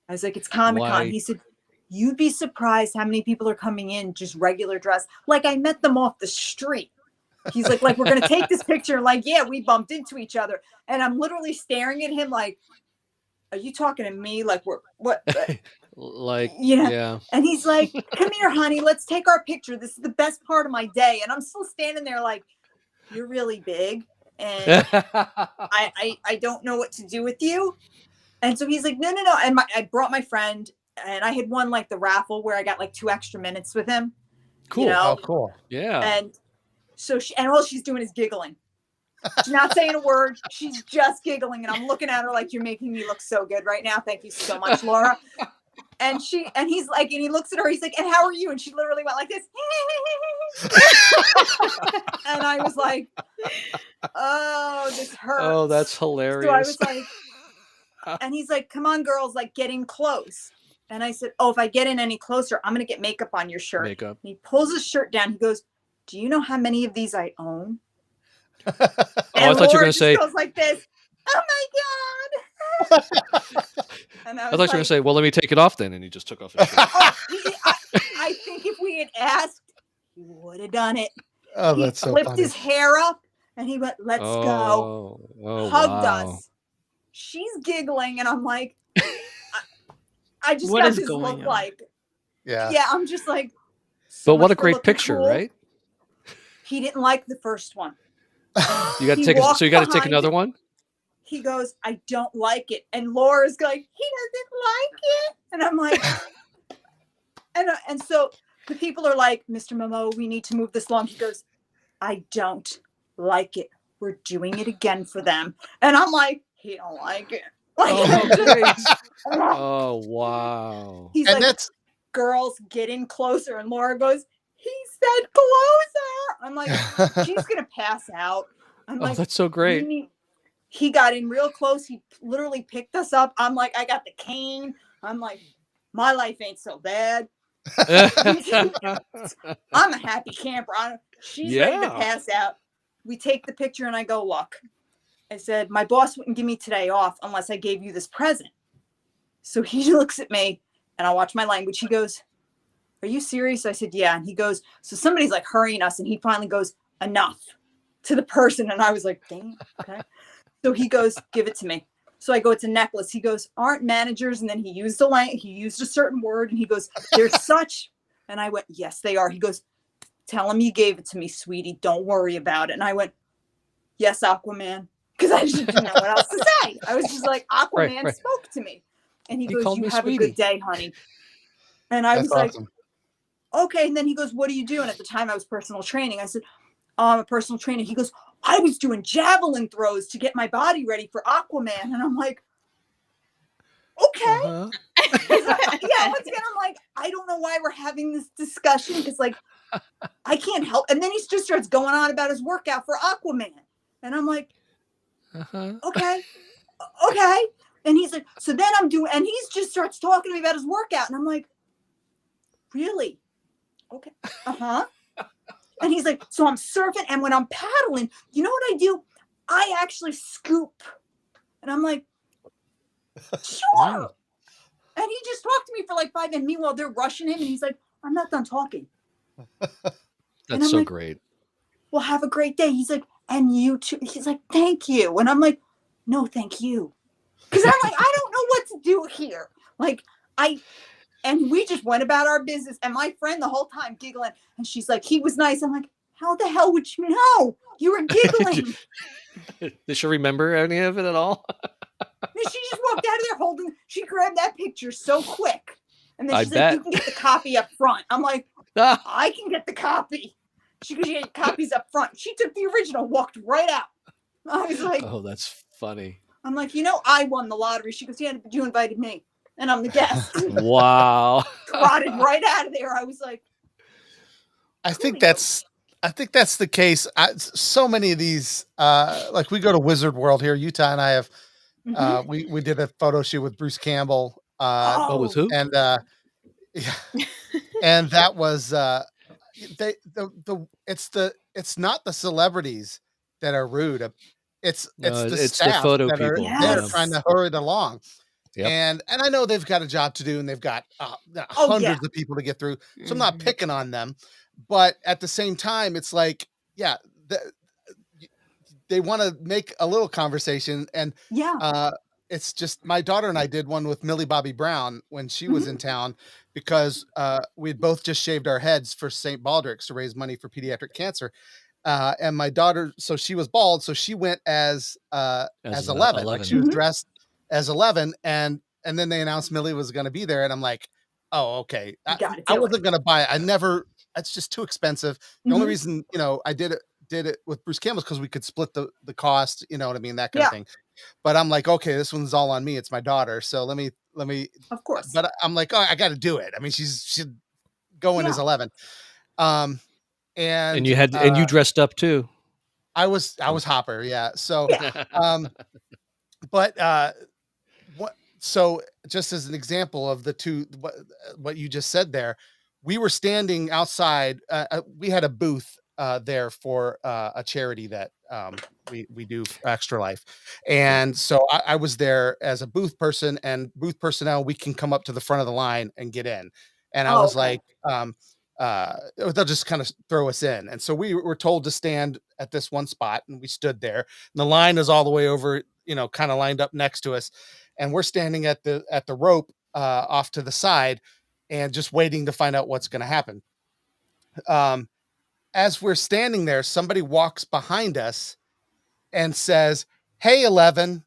was like, it's Comic-Con. He said, you'd be surprised how many people are coming in just regular dress. Like, I met them off the street. He's like, we're going to take this picture. Like, yeah, we bumped into each other. And I'm literally staring at him like, are you talking to me? Like, what? Like, yeah. And he's like, come here, honey, let's take our picture. This is the best part of my day. And I'm still standing there like, you're really big. And I don't know what to do with you. And so he's like, no. And I brought my friend, and I had won like the raffle where I got like 2 extra minutes with him. Cool. Oh, cool. Yeah. And so all she's doing is giggling. She's not saying a word. She's just giggling. And I'm looking at her like, you're making me look so good right now. Thank you so much, Laura. And he's like, and he looks at her, he's like, and how are you? And she literally went like this. And I was like, oh, this hurts. Oh, that's hilarious. So I was like, and he's like, come on, girls, like, get in close. And I said, oh, if I get in any closer, I'm going to get makeup on your shirt. Makeup. And he pulls his shirt down. He goes, do you know how many of these I own? I thought you were going to say, goes like this. Oh my God. And I thought you were going to say, well, let me take it off then. And he just took off his shirt. I think if we had asked, he would have done it. Oh, that's so funny. He flipped his hair up and he went, let's go. Hugged us. She's giggling. And I'm like, I just got this look like. Yeah. Yeah, I'm just like. But what a great picture, cool. Right? He didn't like the first one. You got to take. So you got to take another one. He goes, I don't like it, and Laura's going, he doesn't like it, and I'm like, and so the people are like, Mr. Momo, we need to move this along. He goes, I don't like it. We're doing it again for them, and I'm like, he don't like it. Like, oh wow. He's like, that's girls get in closer, and Laura goes, he said closer. I'm like, she's gonna pass out. I'm like, that's so great. He got in real close. He literally picked us up. I'm like, I got the cane. I'm like, my life ain't so bad. I'm a happy camper. She's ready to pass out. We take the picture and I go, look. I said, my boss wouldn't give me today off unless I gave you this present. So he looks at me and I watch my language. He goes, are you serious? I said, yeah. And he goes, so somebody's like hurrying us. And he finally goes, enough, to the person. And I was like, dang, okay. So he goes, give it to me. So I go, it's a necklace. He goes, aren't managers? And then he used a certain word. And he goes, they're such. And I went, yes, they are. He goes, tell him you gave it to me, sweetie. Don't worry about it. And I went, yes, Aquaman. Because I just didn't know what else to say. I was just like, Aquaman spoke to me. And he goes, you have a good day, honey. And I was like, okay. And then he goes, what do you do? And at the time I was personal training. I said, oh, I'm a personal trainer. He goes, I was doing javelin throws to get my body ready for Aquaman. And I'm like, okay. Yeah, once again, I'm like, I don't know why we're having this discussion because, like, I can't help. And then he just starts going on about his workout for Aquaman. And I'm like, okay. And he's like, so then and he just starts talking to me about his workout. And I'm like, really? Okay. And he's like, so I'm surfing, and when I'm paddling, you know what I do? I actually scoop. And I'm like, sure. And he just talked to me for like 5 minutes. Meanwhile, they're rushing him, and he's like, I'm not done talking. That's so great. Well, have a great day. He's like, and you too. He's like, thank you. And I'm like, no, thank you. Because I'm like, I don't know what to do here. Like, and we just went about our business. And my friend the whole time giggling. And she's like, he was nice. I'm like, how the hell would you know? You were giggling. Did she remember any of it at all? She just walked out of there she grabbed that picture so quick. And then she's like, you can get the copy up front. I'm like, I can get the copy. She goes, yeah, copies up front. She took the original, walked right out. I was like, oh, that's funny. I'm like, I won the lottery. She goes, yeah, but you invited me. And I'm the guest. Wow. Trotted right out of there. I was like, I think that's the case. So many of these, like we go to Wizard World here, Utah, and I have, we did a photo shoot with Bruce Campbell. With who? And yeah, and that was it's not the celebrities that are rude. It's the staff the photo that people. they're trying to hurry it along. Yep. And I know they've got a job to do and they've got hundreds of people to get through. So I'm not picking on them, but at the same time, it's like, they want to make a little conversation. And it's just, my daughter and I did one with Millie Bobby Brown when she was in town, because we'd both just shaved our heads for St. Baldrick's to raise money for pediatric cancer. And my daughter, so she was bald, so she went as 11. Like she was dressed as 11, and then they announced Millie was going to be there, and I'm like, oh, okay. I wasn't going to buy it. It's just too expensive. The only reason, I did it with Bruce Campbell because we could split the cost, you know what I mean? That kind of thing. But I'm like, okay, this one's all on me. It's my daughter. So let me, of course. But I'm like, oh, I got to do it. I mean, she's going as 11. And you and you dressed up too. I was Hopper. Yeah. So, so just as an example of the two, what you just said there, we were standing outside. We had a booth there for a charity that we do, Extra Life. And so I was there as a booth person, and booth personnel, we can come up to the front of the line and get in. And I was like, they'll just kind of throw us in. And so we were told to stand at this one spot, and we stood there, and the line is all the way over, kind of lined up next to us. And we're standing at the rope off to the side and just waiting to find out what's going to happen. As we're standing there, somebody walks behind us and says, "Hey, 11."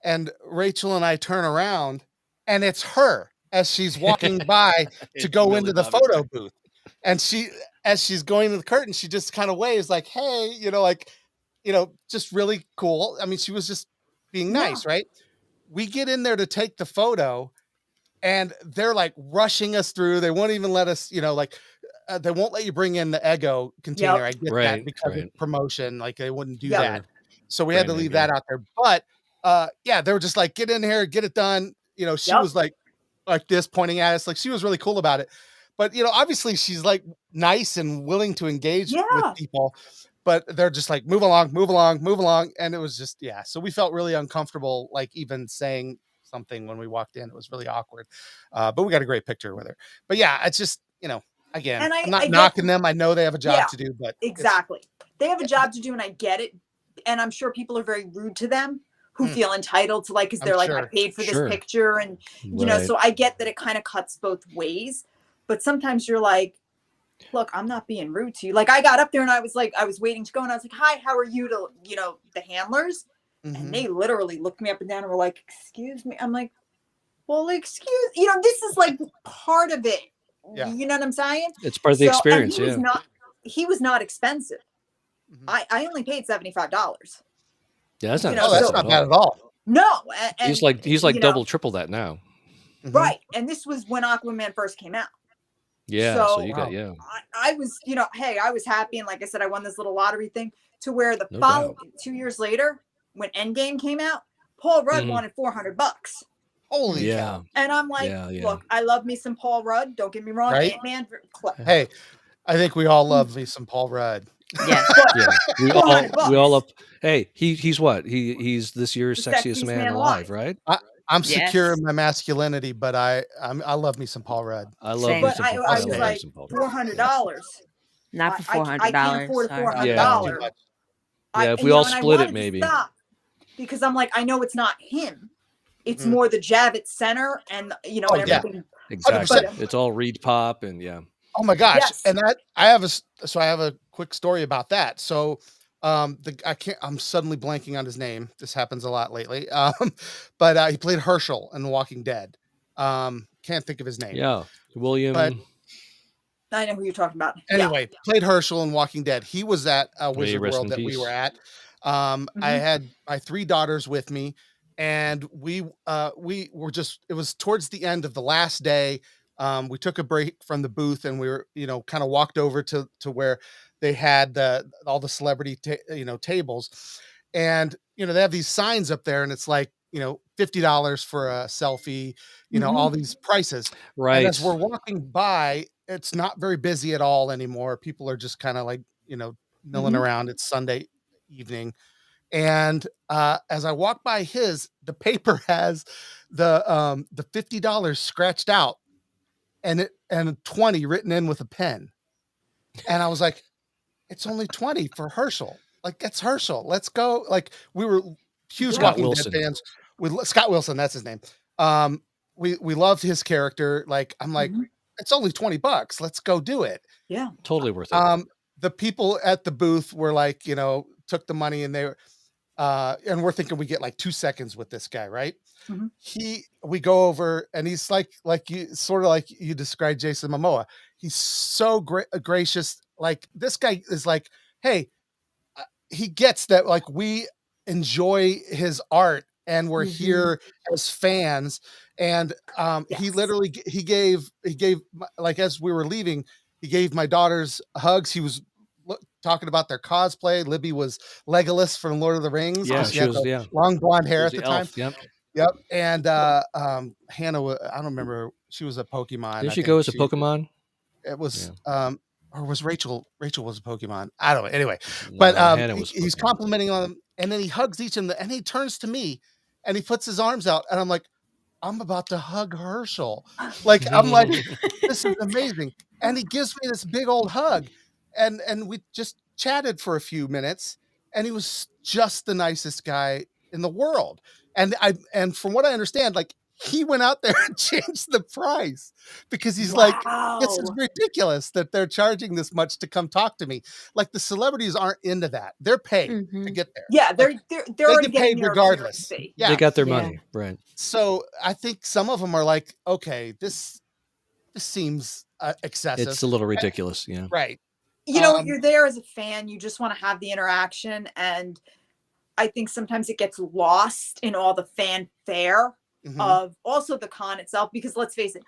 And Rachel and I turn around, and it's her as she's walking by to go into the photo booth. And as she's going to the curtain, she just kind of waves like, "Hey," just really cool. I mean, she was just being nice, right? We get in there to take the photo, and they're like rushing us through. They won't even let us, they won't let you bring in the Eggo container. I get that because of promotion. Like they wouldn't do that. So we had to leave that out there. But they were just like, get in here, get it done. She was like this, pointing at us. Like she was really cool about it. But, obviously she's like nice and willing to engage with people, but they're just like, move along, move along, move along. And it was just, so we felt really uncomfortable, like even saying something when we walked in. It was really awkward. But we got a great picture with her. But it's just, again, and I'm not knocking them. I know they have a job to do, but exactly. They have a job to do, and I get it. And I'm sure people are very rude to them who feel entitled to, like, because they're like, I paid for this picture. And, so I get that it kind of cuts both ways. But sometimes you're like, look, I'm not being rude to you. Like, I got up there and I was like, I was waiting to go, and I was like, hi, how are you? To, the handlers. And they literally looked me up and down and were like, excuse me. I'm like, well, this is like part of it. Yeah. You know what I'm saying? It's part of the experience. He was not expensive. I only paid $75. Yeah, that's not that's not bad at all. No. And he's like double, triple that now. Right. And this was when Aquaman first came out. Yeah. So you got, I was, hey, I was happy. And like I said, I won this little lottery thing to where the following 2 years later, when Endgame came out, Paul Rudd wanted $400. Holy cow. And I'm like, look, I love me some Paul Rudd. Don't get me wrong. Right? Ant-Man. Hey, I think we all love me some Paul Rudd. Yeah. We all love. Hey, he's what? He's this year's sexiest man alive, right? I'm secure in my masculinity, but I love me some Paul Rudd. I love me some Paul Rudd. I was like, $400. Not for $400. I can't afford $400. Yeah, if we all split it, maybe. Because I'm like, I know it's not him. It's more the Javits Center and and everything. Exactly. It's all Reed Pop and Oh my gosh. Yes. And I have a quick story about that. So I'm suddenly blanking on his name. This happens a lot lately. But he played Herschel in The Walking Dead. Can't think of his name. Yeah. William. But I know who you're talking about. Anyway, played Herschel in Walking Dead. He was at Wizard World that we were at. I had my 3 daughters with me, and we were just, it was towards the end of the last day. We took a break from the booth, and we were, kind of walked over to where they had all the celebrity tables, and they have these signs up there, and it's like, $50 for a selfie, all these prices. And as we're walking by, it's not very busy at all anymore. People are just kind of like, milling around. It's Sunday evening. And as I walk by the paper has the $50 scratched out, and 20 written in with a pen. And I was like, it's only 20 for Herschel. Like, that's Herschel. Let's go. Like, we were huge Walking Dead fans with Scott Wilson. That's his name. We loved his character. Like, I'm like, it's only $20. Let's go do it. Yeah. Totally worth it. The people at the booth were like, took the money, and they were, and we're thinking we get like 2 seconds with this guy, right? We go over, and he's like you, sort of like you described Jason Momoa. He's so gracious. Like, this guy is like, hey, he gets that, like, we enjoy his art, and we're here as fans. And he literally, he gave like, as we were leaving, he gave my daughters hugs. He was talking about their cosplay. Libby was Legolas from Lord of the Rings. Yeah, she had long blonde hair at the time. Yep. And Hannah, I don't remember. She was a Pokemon. Did she go as a Pokemon? It was, or was Rachel? Rachel was a Pokemon. I don't know. Anyway, but he's complimenting on them, and then he hugs each of them, and he turns to me, and he puts his arms out, and I'm like, I'm about to hug Herschel. Like, I'm like, this is amazing. And he gives me this big old hug, and we just chatted for a few minutes, and he was just the nicest guy in the world. And from what I understand, like, he went out there and changed the price, because he's like, this is ridiculous that they're charging this much to come talk to me. Like, the celebrities aren't into that. They're paid to get there. Yeah, they're get paid regardless. Yeah, they got their money, right? So I think some of them are like, okay, this seems excessive. It's a little ridiculous, yeah. Right. You're there as a fan. You just want to have the interaction, and I think sometimes it gets lost in all the fanfare of also the con itself, because let's face it,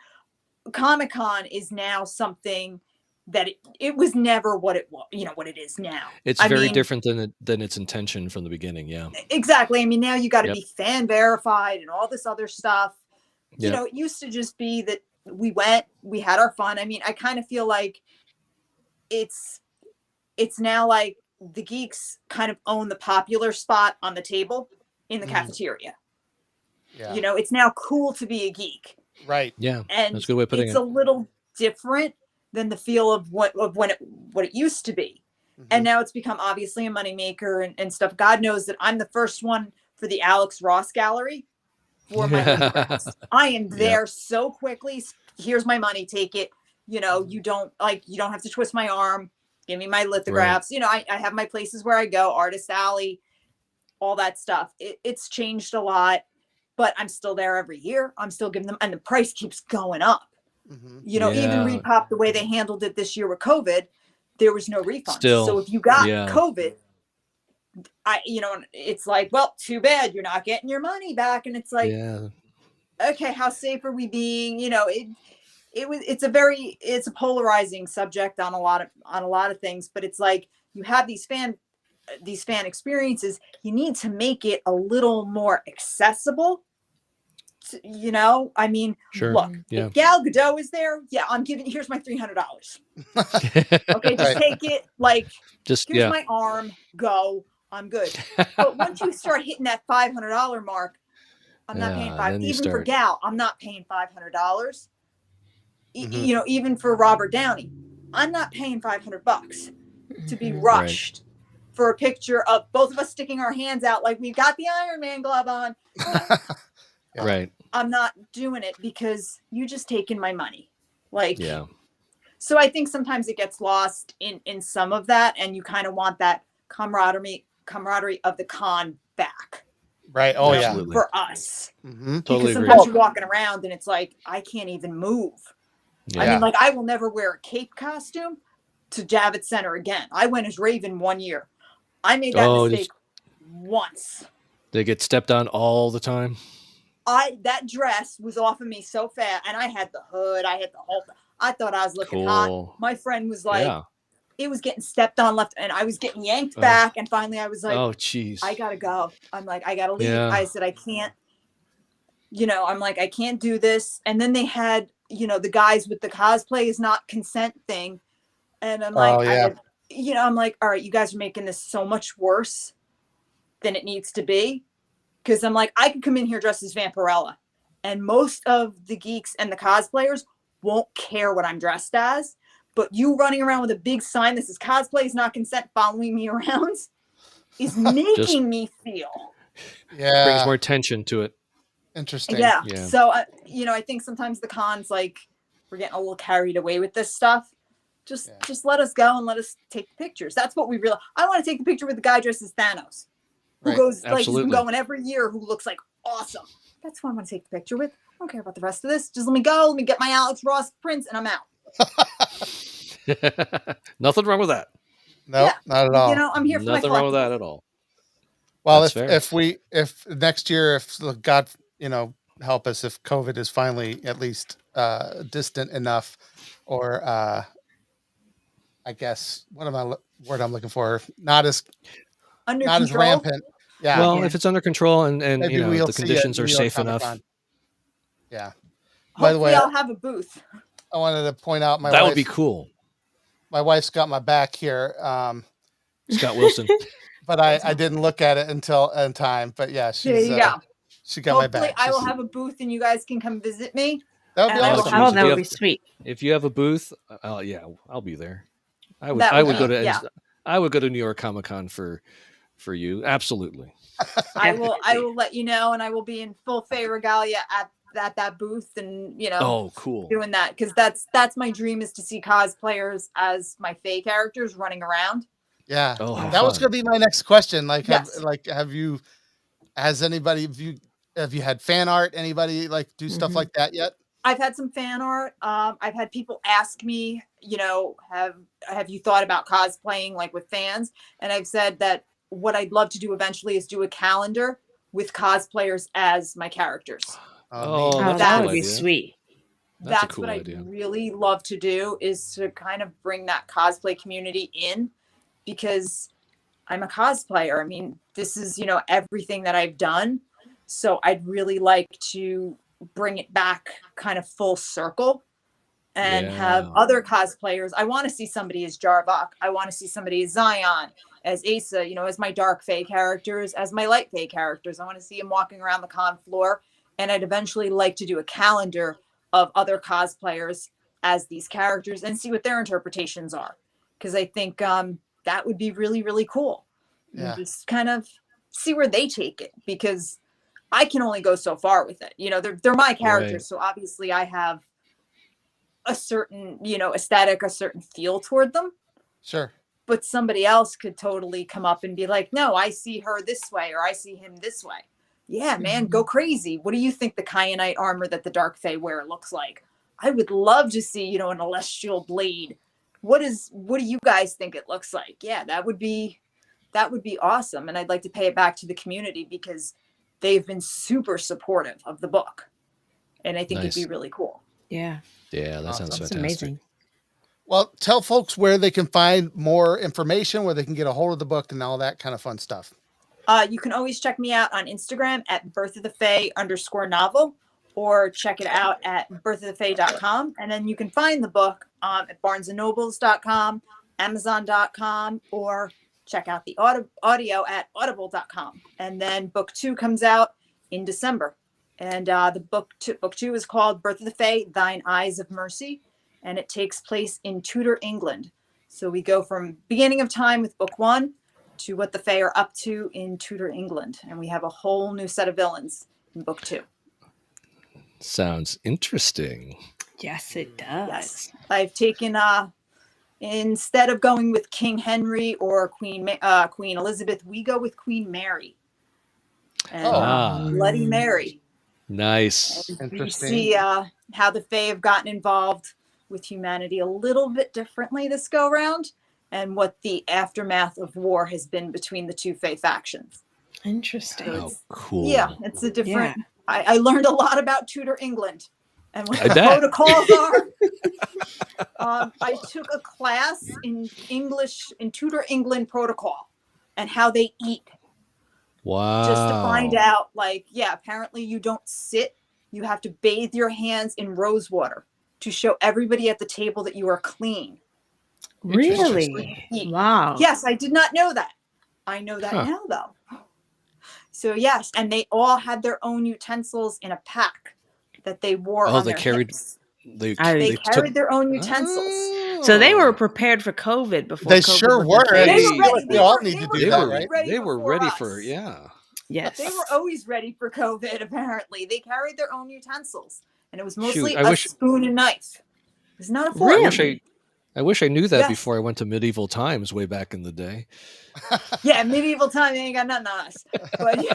Comic-Con is now something that it was never what it was, what it is now. It's very different than its intention from the beginning. Yeah, exactly. I mean, now you got to be fan verified and all this other stuff. It used to just be that we went, we had our fun. I mean, I kind of feel like it's now like the geeks kind of own the popular spot on the table in the cafeteria. Yeah. It's now cool to be a geek. Right. Yeah. And that's a good way of putting it. It's a little different than the feel of what it used to be. And now it's become obviously a moneymaker and stuff. God knows that I'm the first one for the Alex Ross gallery for my photographs. I am there so quickly. Here's my money, take it. You don't have to twist my arm. Give me my lithographs. Right. I have my places where I go, Artist Alley, all that stuff. It's changed a lot, but I'm still there every year. I'm still giving them, and the price keeps going up. Even Repop, the way they handled it this year with COVID, there was no refund. So if you got COVID, it's like, well, too bad, you're not getting your money back. And it's like, okay, how safe are we being? It's a polarizing subject on a lot of things, but it's like, you have these fan experiences. You need to make it a little more accessible. I mean, look, if Gal Gadot is there, here's my $300. Okay, just take it. Like, here's my arm, go, I'm good. But once you start hitting that $500 mark, I'm not paying $500. Even for Gal, I'm not paying $500. Even for Robert Downey, I'm not paying $500 to be rushed for a picture of both of us sticking our hands out like we've got the Iron Man glove on. Right. I'm not doing it because you just taken my money. So I think sometimes it gets lost in some of that, and you kind of want that camaraderie of the con back. Right. Oh, absolutely. For us. Totally because sometimes you're walking around and it's like, I can't even move. I mean, like, I will never wear a cape costume to Javits Center again. I went as Raven one year. I made that mistake once. They get stepped on all the time. That dress was off of me so fast, and I had the hood, I had the whole. I thought I was looking hot. My friend was like, it was getting stepped on left, and I was getting yanked back, and finally I was like, oh jeez, I gotta go. I'm like, I gotta leave. I said, I can't. I'm like, I can't do this. And then they had, the guys with the cosplay is not consent thing, and I'm like, I'm like, all right, you guys are making this so much worse than it needs to be. Because I'm like, I could come in here dressed as Vampirella, and most of the geeks and the cosplayers won't care what I'm dressed as. But you running around with a big sign that says cosplay is not consent, following me around, is making me feel. Yeah. Brings more attention to it. Interesting. Yeah. So, I think sometimes the cons, like, we're getting a little carried away with this stuff. Just let us go and let us take pictures. That's what we really. I want to take the picture with the guy dressed as Thanos. Who goes like he's been going every year, who looks like awesome. That's who I want to take the picture with. I don't care about the rest of this. Just let me go. Let me get my Alex Ross prints, and I'm out. Nothing wrong with that. No, not at all. I'm here for nothing wrong with that at all. Well, if next year, if God, help us, if COVID is finally at least distant enough, or I guess word I'm looking for, not as rampant. Yeah. Well, if it's under control and the conditions are safe enough. Yeah. By the way, I'll have a booth. I wanted to point out that would be cool. My wife's got my back here. Scott Wilson. But I didn't look at it until in time. But yeah, she got my back. I will have a booth and you guys can come visit me. That would be awesome. Oh, that would be sweet. If you have a booth, I'll be there. I would go to New York Comic Con for you. Absolutely. I will let you know, and I will be in full fae regalia at that booth, and oh, cool, doing that, because that's my dream, is to see cosplayers as my fae characters running around. Yeah, that was going to be my next question. Like, have you had fan art? Anybody do stuff like that yet? I've had some fan art. I've had people ask me, have you thought about cosplaying with fans? And I've said that what I'd love to do eventually is do a calendar with cosplayers as my characters. That would be sweet. That's what I'd really love to do, is to kind of bring that cosplay community in, because I'm a cosplayer. I mean, this is, everything that I've done. So I'd really like to bring it back kind of full circle and have other cosplayers. I want to see somebody as Jarvok. I want to see somebody as Zion, as Asa, as my dark fae characters, as my light fae characters. I want to see them walking around the con floor. And I'd eventually like to do a calendar of other cosplayers as these characters and see what their interpretations are. Because I think that would be really, really cool. Yeah. Just kind of see where they take it, because I can only go so far with it. They're my characters. Right. So obviously I have a certain, aesthetic, a certain feel toward them. Sure. But somebody else could totally come up and be like, no, I see her this way, or I see him this way. Yeah, man, go crazy. What do you think the kyanite armor that the dark fae wear looks like? I would love to see, an celestial blade. What do you guys think it looks like? Yeah, that would be awesome. And I'd like to pay it back to the community, because they've been super supportive of the book. And I think it'd be really cool. Yeah. Yeah, that sounds fantastic. That's amazing. Well, tell folks where they can find more information, where they can get a hold of the book and all that kind of fun stuff. You can always check me out on Instagram at birthofthefae_novel, or check it out at birthofthefae.com. And then you can find the book at barnesandnobles.com, amazon.com, or check out the audio at audible.com. And then book 2 comes out in December. And the book 2 is called Birth of the Fae, Thine Eyes of Mercy. And it takes place in Tudor England. So we go from beginning of time with book 1 to what the Fae are up to in Tudor England. And we have a whole new set of villains in book 2. Sounds interesting. Yes, it does. Yes. I've taken, instead of going with King Henry or Queen Elizabeth, we go with Queen Mary. And Bloody Mary. Nice. And we see how the Fae have gotten involved with humanity a little bit differently this go round, and what the aftermath of war has been between the two Fae factions. Interesting. So Oh, cool. Yeah, it's a different. I learned a lot about Tudor England and what I the bet. protocols are. I took a class in English in Tudor England protocol and how they eat. Wow. Just to find out, like, yeah, apparently you don't sit. You have to bathe your hands in rose water to show everybody at the table that you are clean. Really? Wow. Yes, I did not know that. I know that now, though. So, yes, and they all had their own utensils in a pack that they wore on their hips. They carried their own utensils. So they were prepared for COVID before. They COVID sure was were. They were ready. We all need to do that, right? They were ready us. for Yes. They were always ready for COVID, apparently. They carried their own utensils. And it was mostly spoon and knife. It's not a fork. I wish I knew that before I went to medieval times way back in the day. Yeah, medieval time, they ain't got nothing on us. But yeah,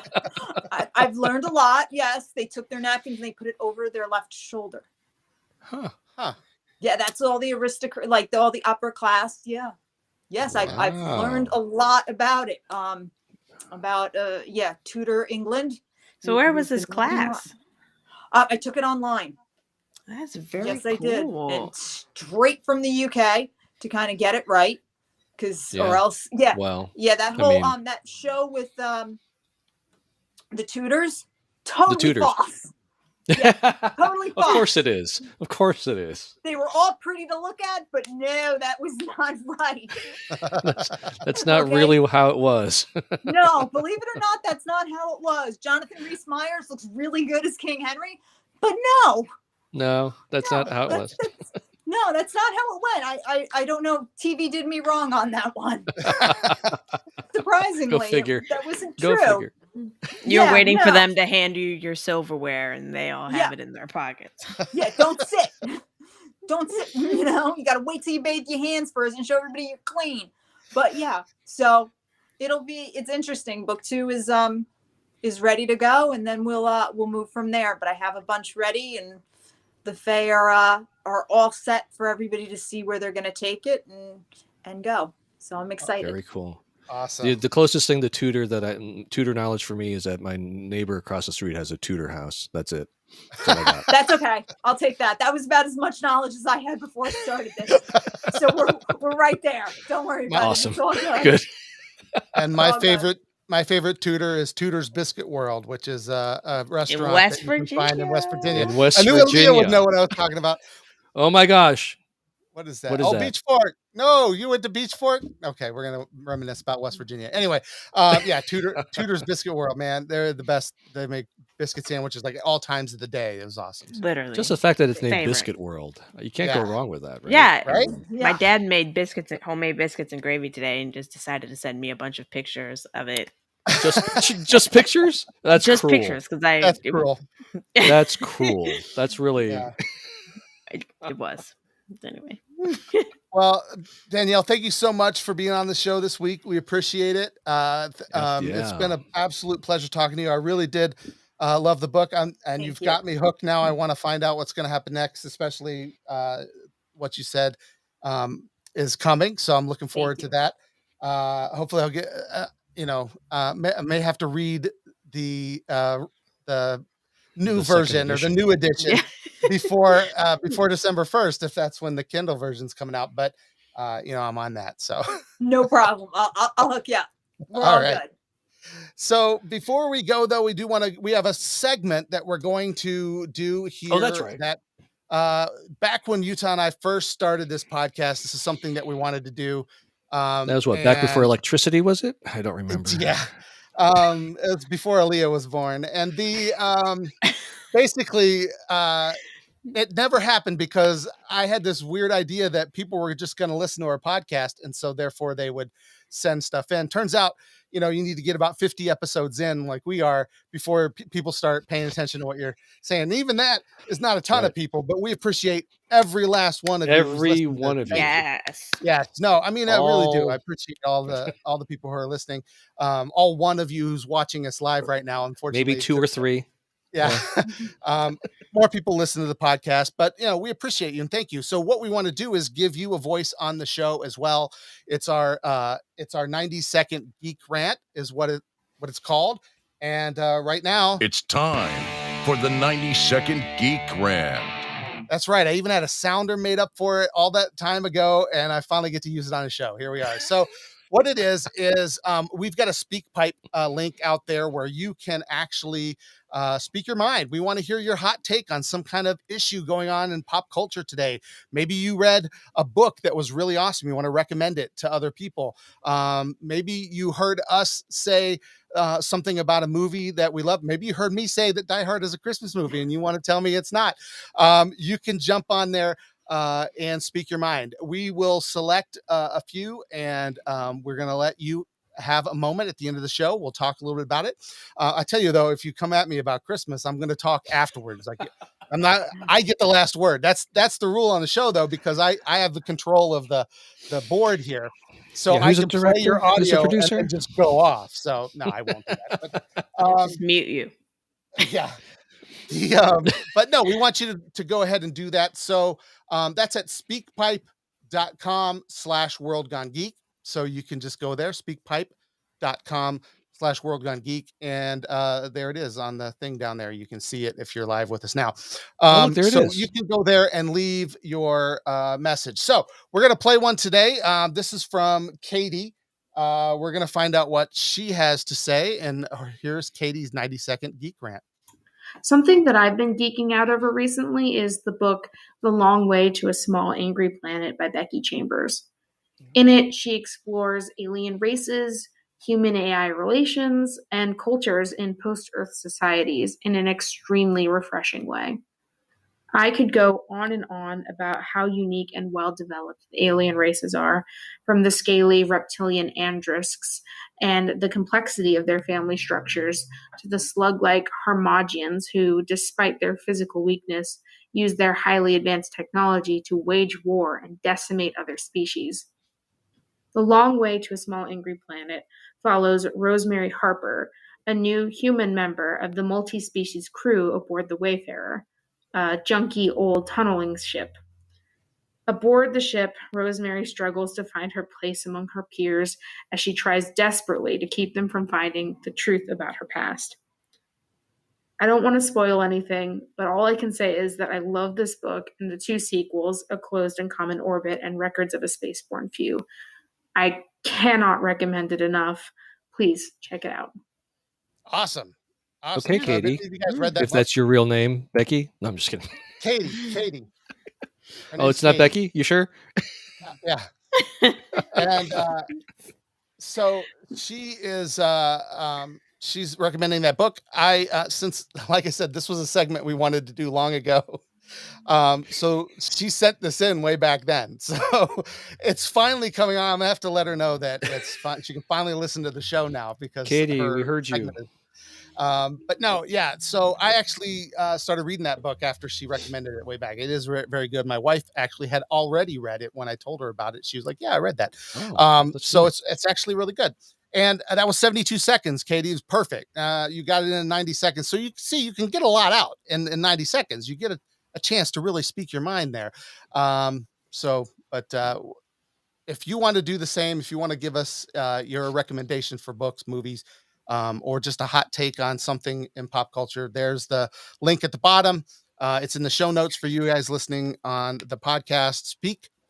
I've learned a lot. Yes, they took their napkins and they put it over their left shoulder. Huh. Yeah, that's all the aristocrat, like all the upper class. Yeah. Yes, Wow. I've learned a lot about it. Tudor England. So where was this class? I took it online. That's very yes, cool. I did, and straight from the UK to kind of get it right, or else, that whole that show with the Tudors, totally false. Yeah, totally false. Of course it is. Of course it is. They were all pretty to look at, but no, that was not right. That's not really how it was. No, believe it or not, that's not how it was. Jonathan Rhys-Meyers looks really good as King Henry, but no, that's not how it was. No, that's not how it went. I don't know. TV did me wrong on that one. Surprisingly, Go figure. That wasn't Go true. figure. You're waiting for them to hand you your silverware and they all have it in their pockets. Yeah, don't sit. Don't sit, you got to wait till you bathe your hands first and show everybody you're clean. But yeah, so it's interesting. Book 2 is ready to go, and then we'll move from there. But I have a bunch ready, and the fae are all set for everybody to see where they're going to take it and go. So I'm excited. Very cool. Awesome. The closest thing to Tudor knowledge for me is that my neighbor across the street has a Tudor house. That's it. That's what I got. That's okay. I'll take that. That was about as much knowledge as I had before I started this. So we're right there. Don't worry about awesome. it. It's all good. Good. And my favorite Tudor is Tudor's Biscuit World, which is a restaurant in West that you can find in West Virginia. In West I knew Virginia. Aaliyah would know what I was talking about. Oh my gosh. What is that? What is that? Beach Fort. No, you went to Beach Fort? Okay, we're going to reminisce about West Virginia. Anyway, Tudor's Biscuit World, man. They're the best. They make biscuit sandwiches like all times of the day. It was awesome. Literally. Just the fact that it's named Biscuit World. You can't go wrong with that, right? Yeah. Right? My dad made homemade biscuits and gravy today and just decided to send me a bunch of pictures of it. Just pictures? That's just cruel. Pictures that's cruel. That's cruel. That's really it was. Anyway. Well, Danielle, thank you so much for being on the show this week. We appreciate it. It's been an absolute pleasure talking to you. I really did love the book, and you've got me hooked now. I want to find out what's going to happen next, especially what you said is coming. So I'm looking forward to that. Hopefully I'll get, I may have to read the new version or the new edition before December 1st, if that's when the Kindle version's coming out. But I'm on that, so no problem. I'll hook you up. We're all right. Good. So before we go, though, we have a segment that we're going to do here. Oh, that's right. That back when Utah and I first started this podcast, this is something that we wanted to do. That was back before electricity, was it? I don't remember. Yeah. It was before Aaliyah was born, and basically it never happened because I had this weird idea that people were just going to listen to our podcast, and so therefore they would send stuff in. Turns out, you need to get about 50 episodes in, like we are, before people start paying attention to what you're saying. And even that is not a ton of people, but we appreciate every last one of you. Every one of you. Yes. Yes. No, I mean, I really do. I appreciate all the people who are listening. All one of you who's watching us live right now, unfortunately. Maybe 2 or 3. Yeah. More people listen to the podcast, but we appreciate you and thank you. So what we want to do is give you a voice on the show as well. It's our 90-second geek rant is what what it's called. And right now, it's time for the 90-second Geek Rant. That's right. I even had a sounder made up for it all that time ago, and I finally get to use it on a show. Here we are. So what it is we've got a SpeakPipe link out there where you can actually speak your mind. We want to hear your hot take on some kind of issue going on in pop culture today. Maybe you read a book that was really awesome. You want to recommend it to other people. Maybe you heard us say something about a movie that we love. Maybe you heard me say that Die Hard is a Christmas movie and you want to tell me it's not. You can jump on there and speak your mind. We will select a few, and we're going to let you have a moment at the end of the show. We'll talk a little bit about it. I tell you though, if you come at me about Christmas, I'm going to talk afterwards. I get the last word. That's the rule on the show though, because I have the control of the board here. So I can play your audio and just go off. So no, I won't do that. But, just mute you. Yeah. But no, we want you to go ahead and do that. So that's at speakpipe.com/worldgonegeek. So you can just go there, speakpipe.com/worldgonegeek. And there it is on the thing down there. You can see it if you're live with us now. There it is. You can go there and leave your message. So we're going to play one today. This is from Katie. We're going to find out what she has to say. And here's Katie's 90-second geek rant. Something that I've been geeking out over recently is the book The Long Way to a Small Angry Planet by Becky Chambers. In it, she explores alien races, human-AI relations, and cultures in post-Earth societies in an extremely refreshing way. I could go on and on about how unique and well-developed the alien races are, from the scaly reptilian andrisks and the complexity of their family structures to the slug-like Harmogians who, despite their physical weakness, use their highly advanced technology to wage war and decimate other species. The Long Way to a Small Angry Planet follows Rosemary Harper, a new human member of the multi-species crew aboard the Wayfarer, a junky old tunneling ship. Aboard the ship, Rosemary struggles to find her place among her peers as she tries desperately to keep them from finding the truth about her past. I don't want to spoil anything, but all I can say is that I love this book and the two sequels, A Closed and Common Orbit and Records of a Spaceborne Few. I cannot recommend it enough. Please check it out. Awesome. Okay, Katie. You guys read that if book? That's your real name, Becky? No, I'm just kidding. Katie. Oh, it's not Becky? You sure? Yeah. And so she is she's recommending that book. Since, like I said, this was a segment we wanted to do long ago. So she sent this in way back then. So it's finally coming on. I'm gonna have to let her know that it's fine. She can finally listen to the show now because Katie, we heard you. But no, yeah. So I actually started reading that book after she recommended it way back. It is very good. My wife actually had already read it when I told her about it. She was like, "Yeah, I read that." So it's actually really good. And that was 72 seconds. Katie, is perfect. You got it in 90 seconds. So you can see you can get a lot out in 90 seconds. You get a chance to really speak your mind there. If you want to do the same, if you want to give us your recommendation for books, movies, or just a hot take on something in pop culture, there's the link at the bottom. It's in the show notes for you guys listening on the podcast,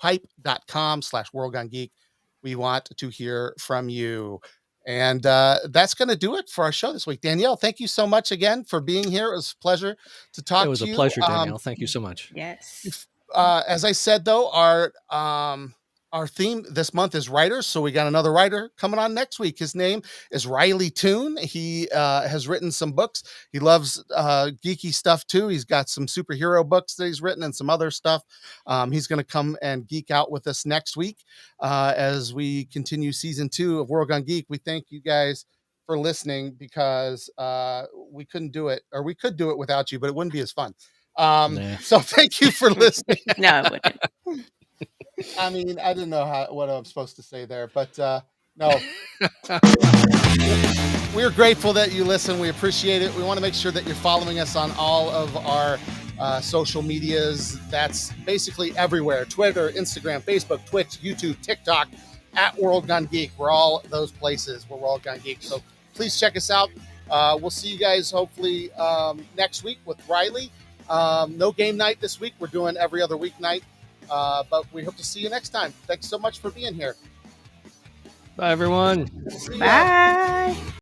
speakpipe.com/worldgonegeek. We want to hear from you. And that's going to do it for our show this week. Danielle, thank you so much again for being here. It was a pleasure to talk to you. It was a pleasure, Danielle. Thank you so much. Yes. As I said, though, our theme this month is writers. So we got another writer coming on next week. His name is Riley Toon. He has written some books. He loves geeky stuff too. He's got some superhero books that he's written and some other stuff. He's going to come and geek out with us next week as we continue season 2 of World Gone Geek. We thank you guys for listening because we couldn't do it, or we could do it without you, but it wouldn't be as fun. So thank you for listening. No, it wouldn't. I mean, I didn't know what I'm supposed to say there, but no. We're grateful that you listen. We appreciate it. We want to make sure that you're following us on all of our social medias. That's basically everywhere: Twitter, Instagram, Facebook, Twitch, YouTube, TikTok, at World Gone Geek. We're all those places. We're World Gone Geek. So please check us out. We'll see you guys hopefully next week with RealLY. No game night this week. We're doing every other weeknight. But we hope to see you next time. Thanks so much for being here. Bye, everyone. Bye.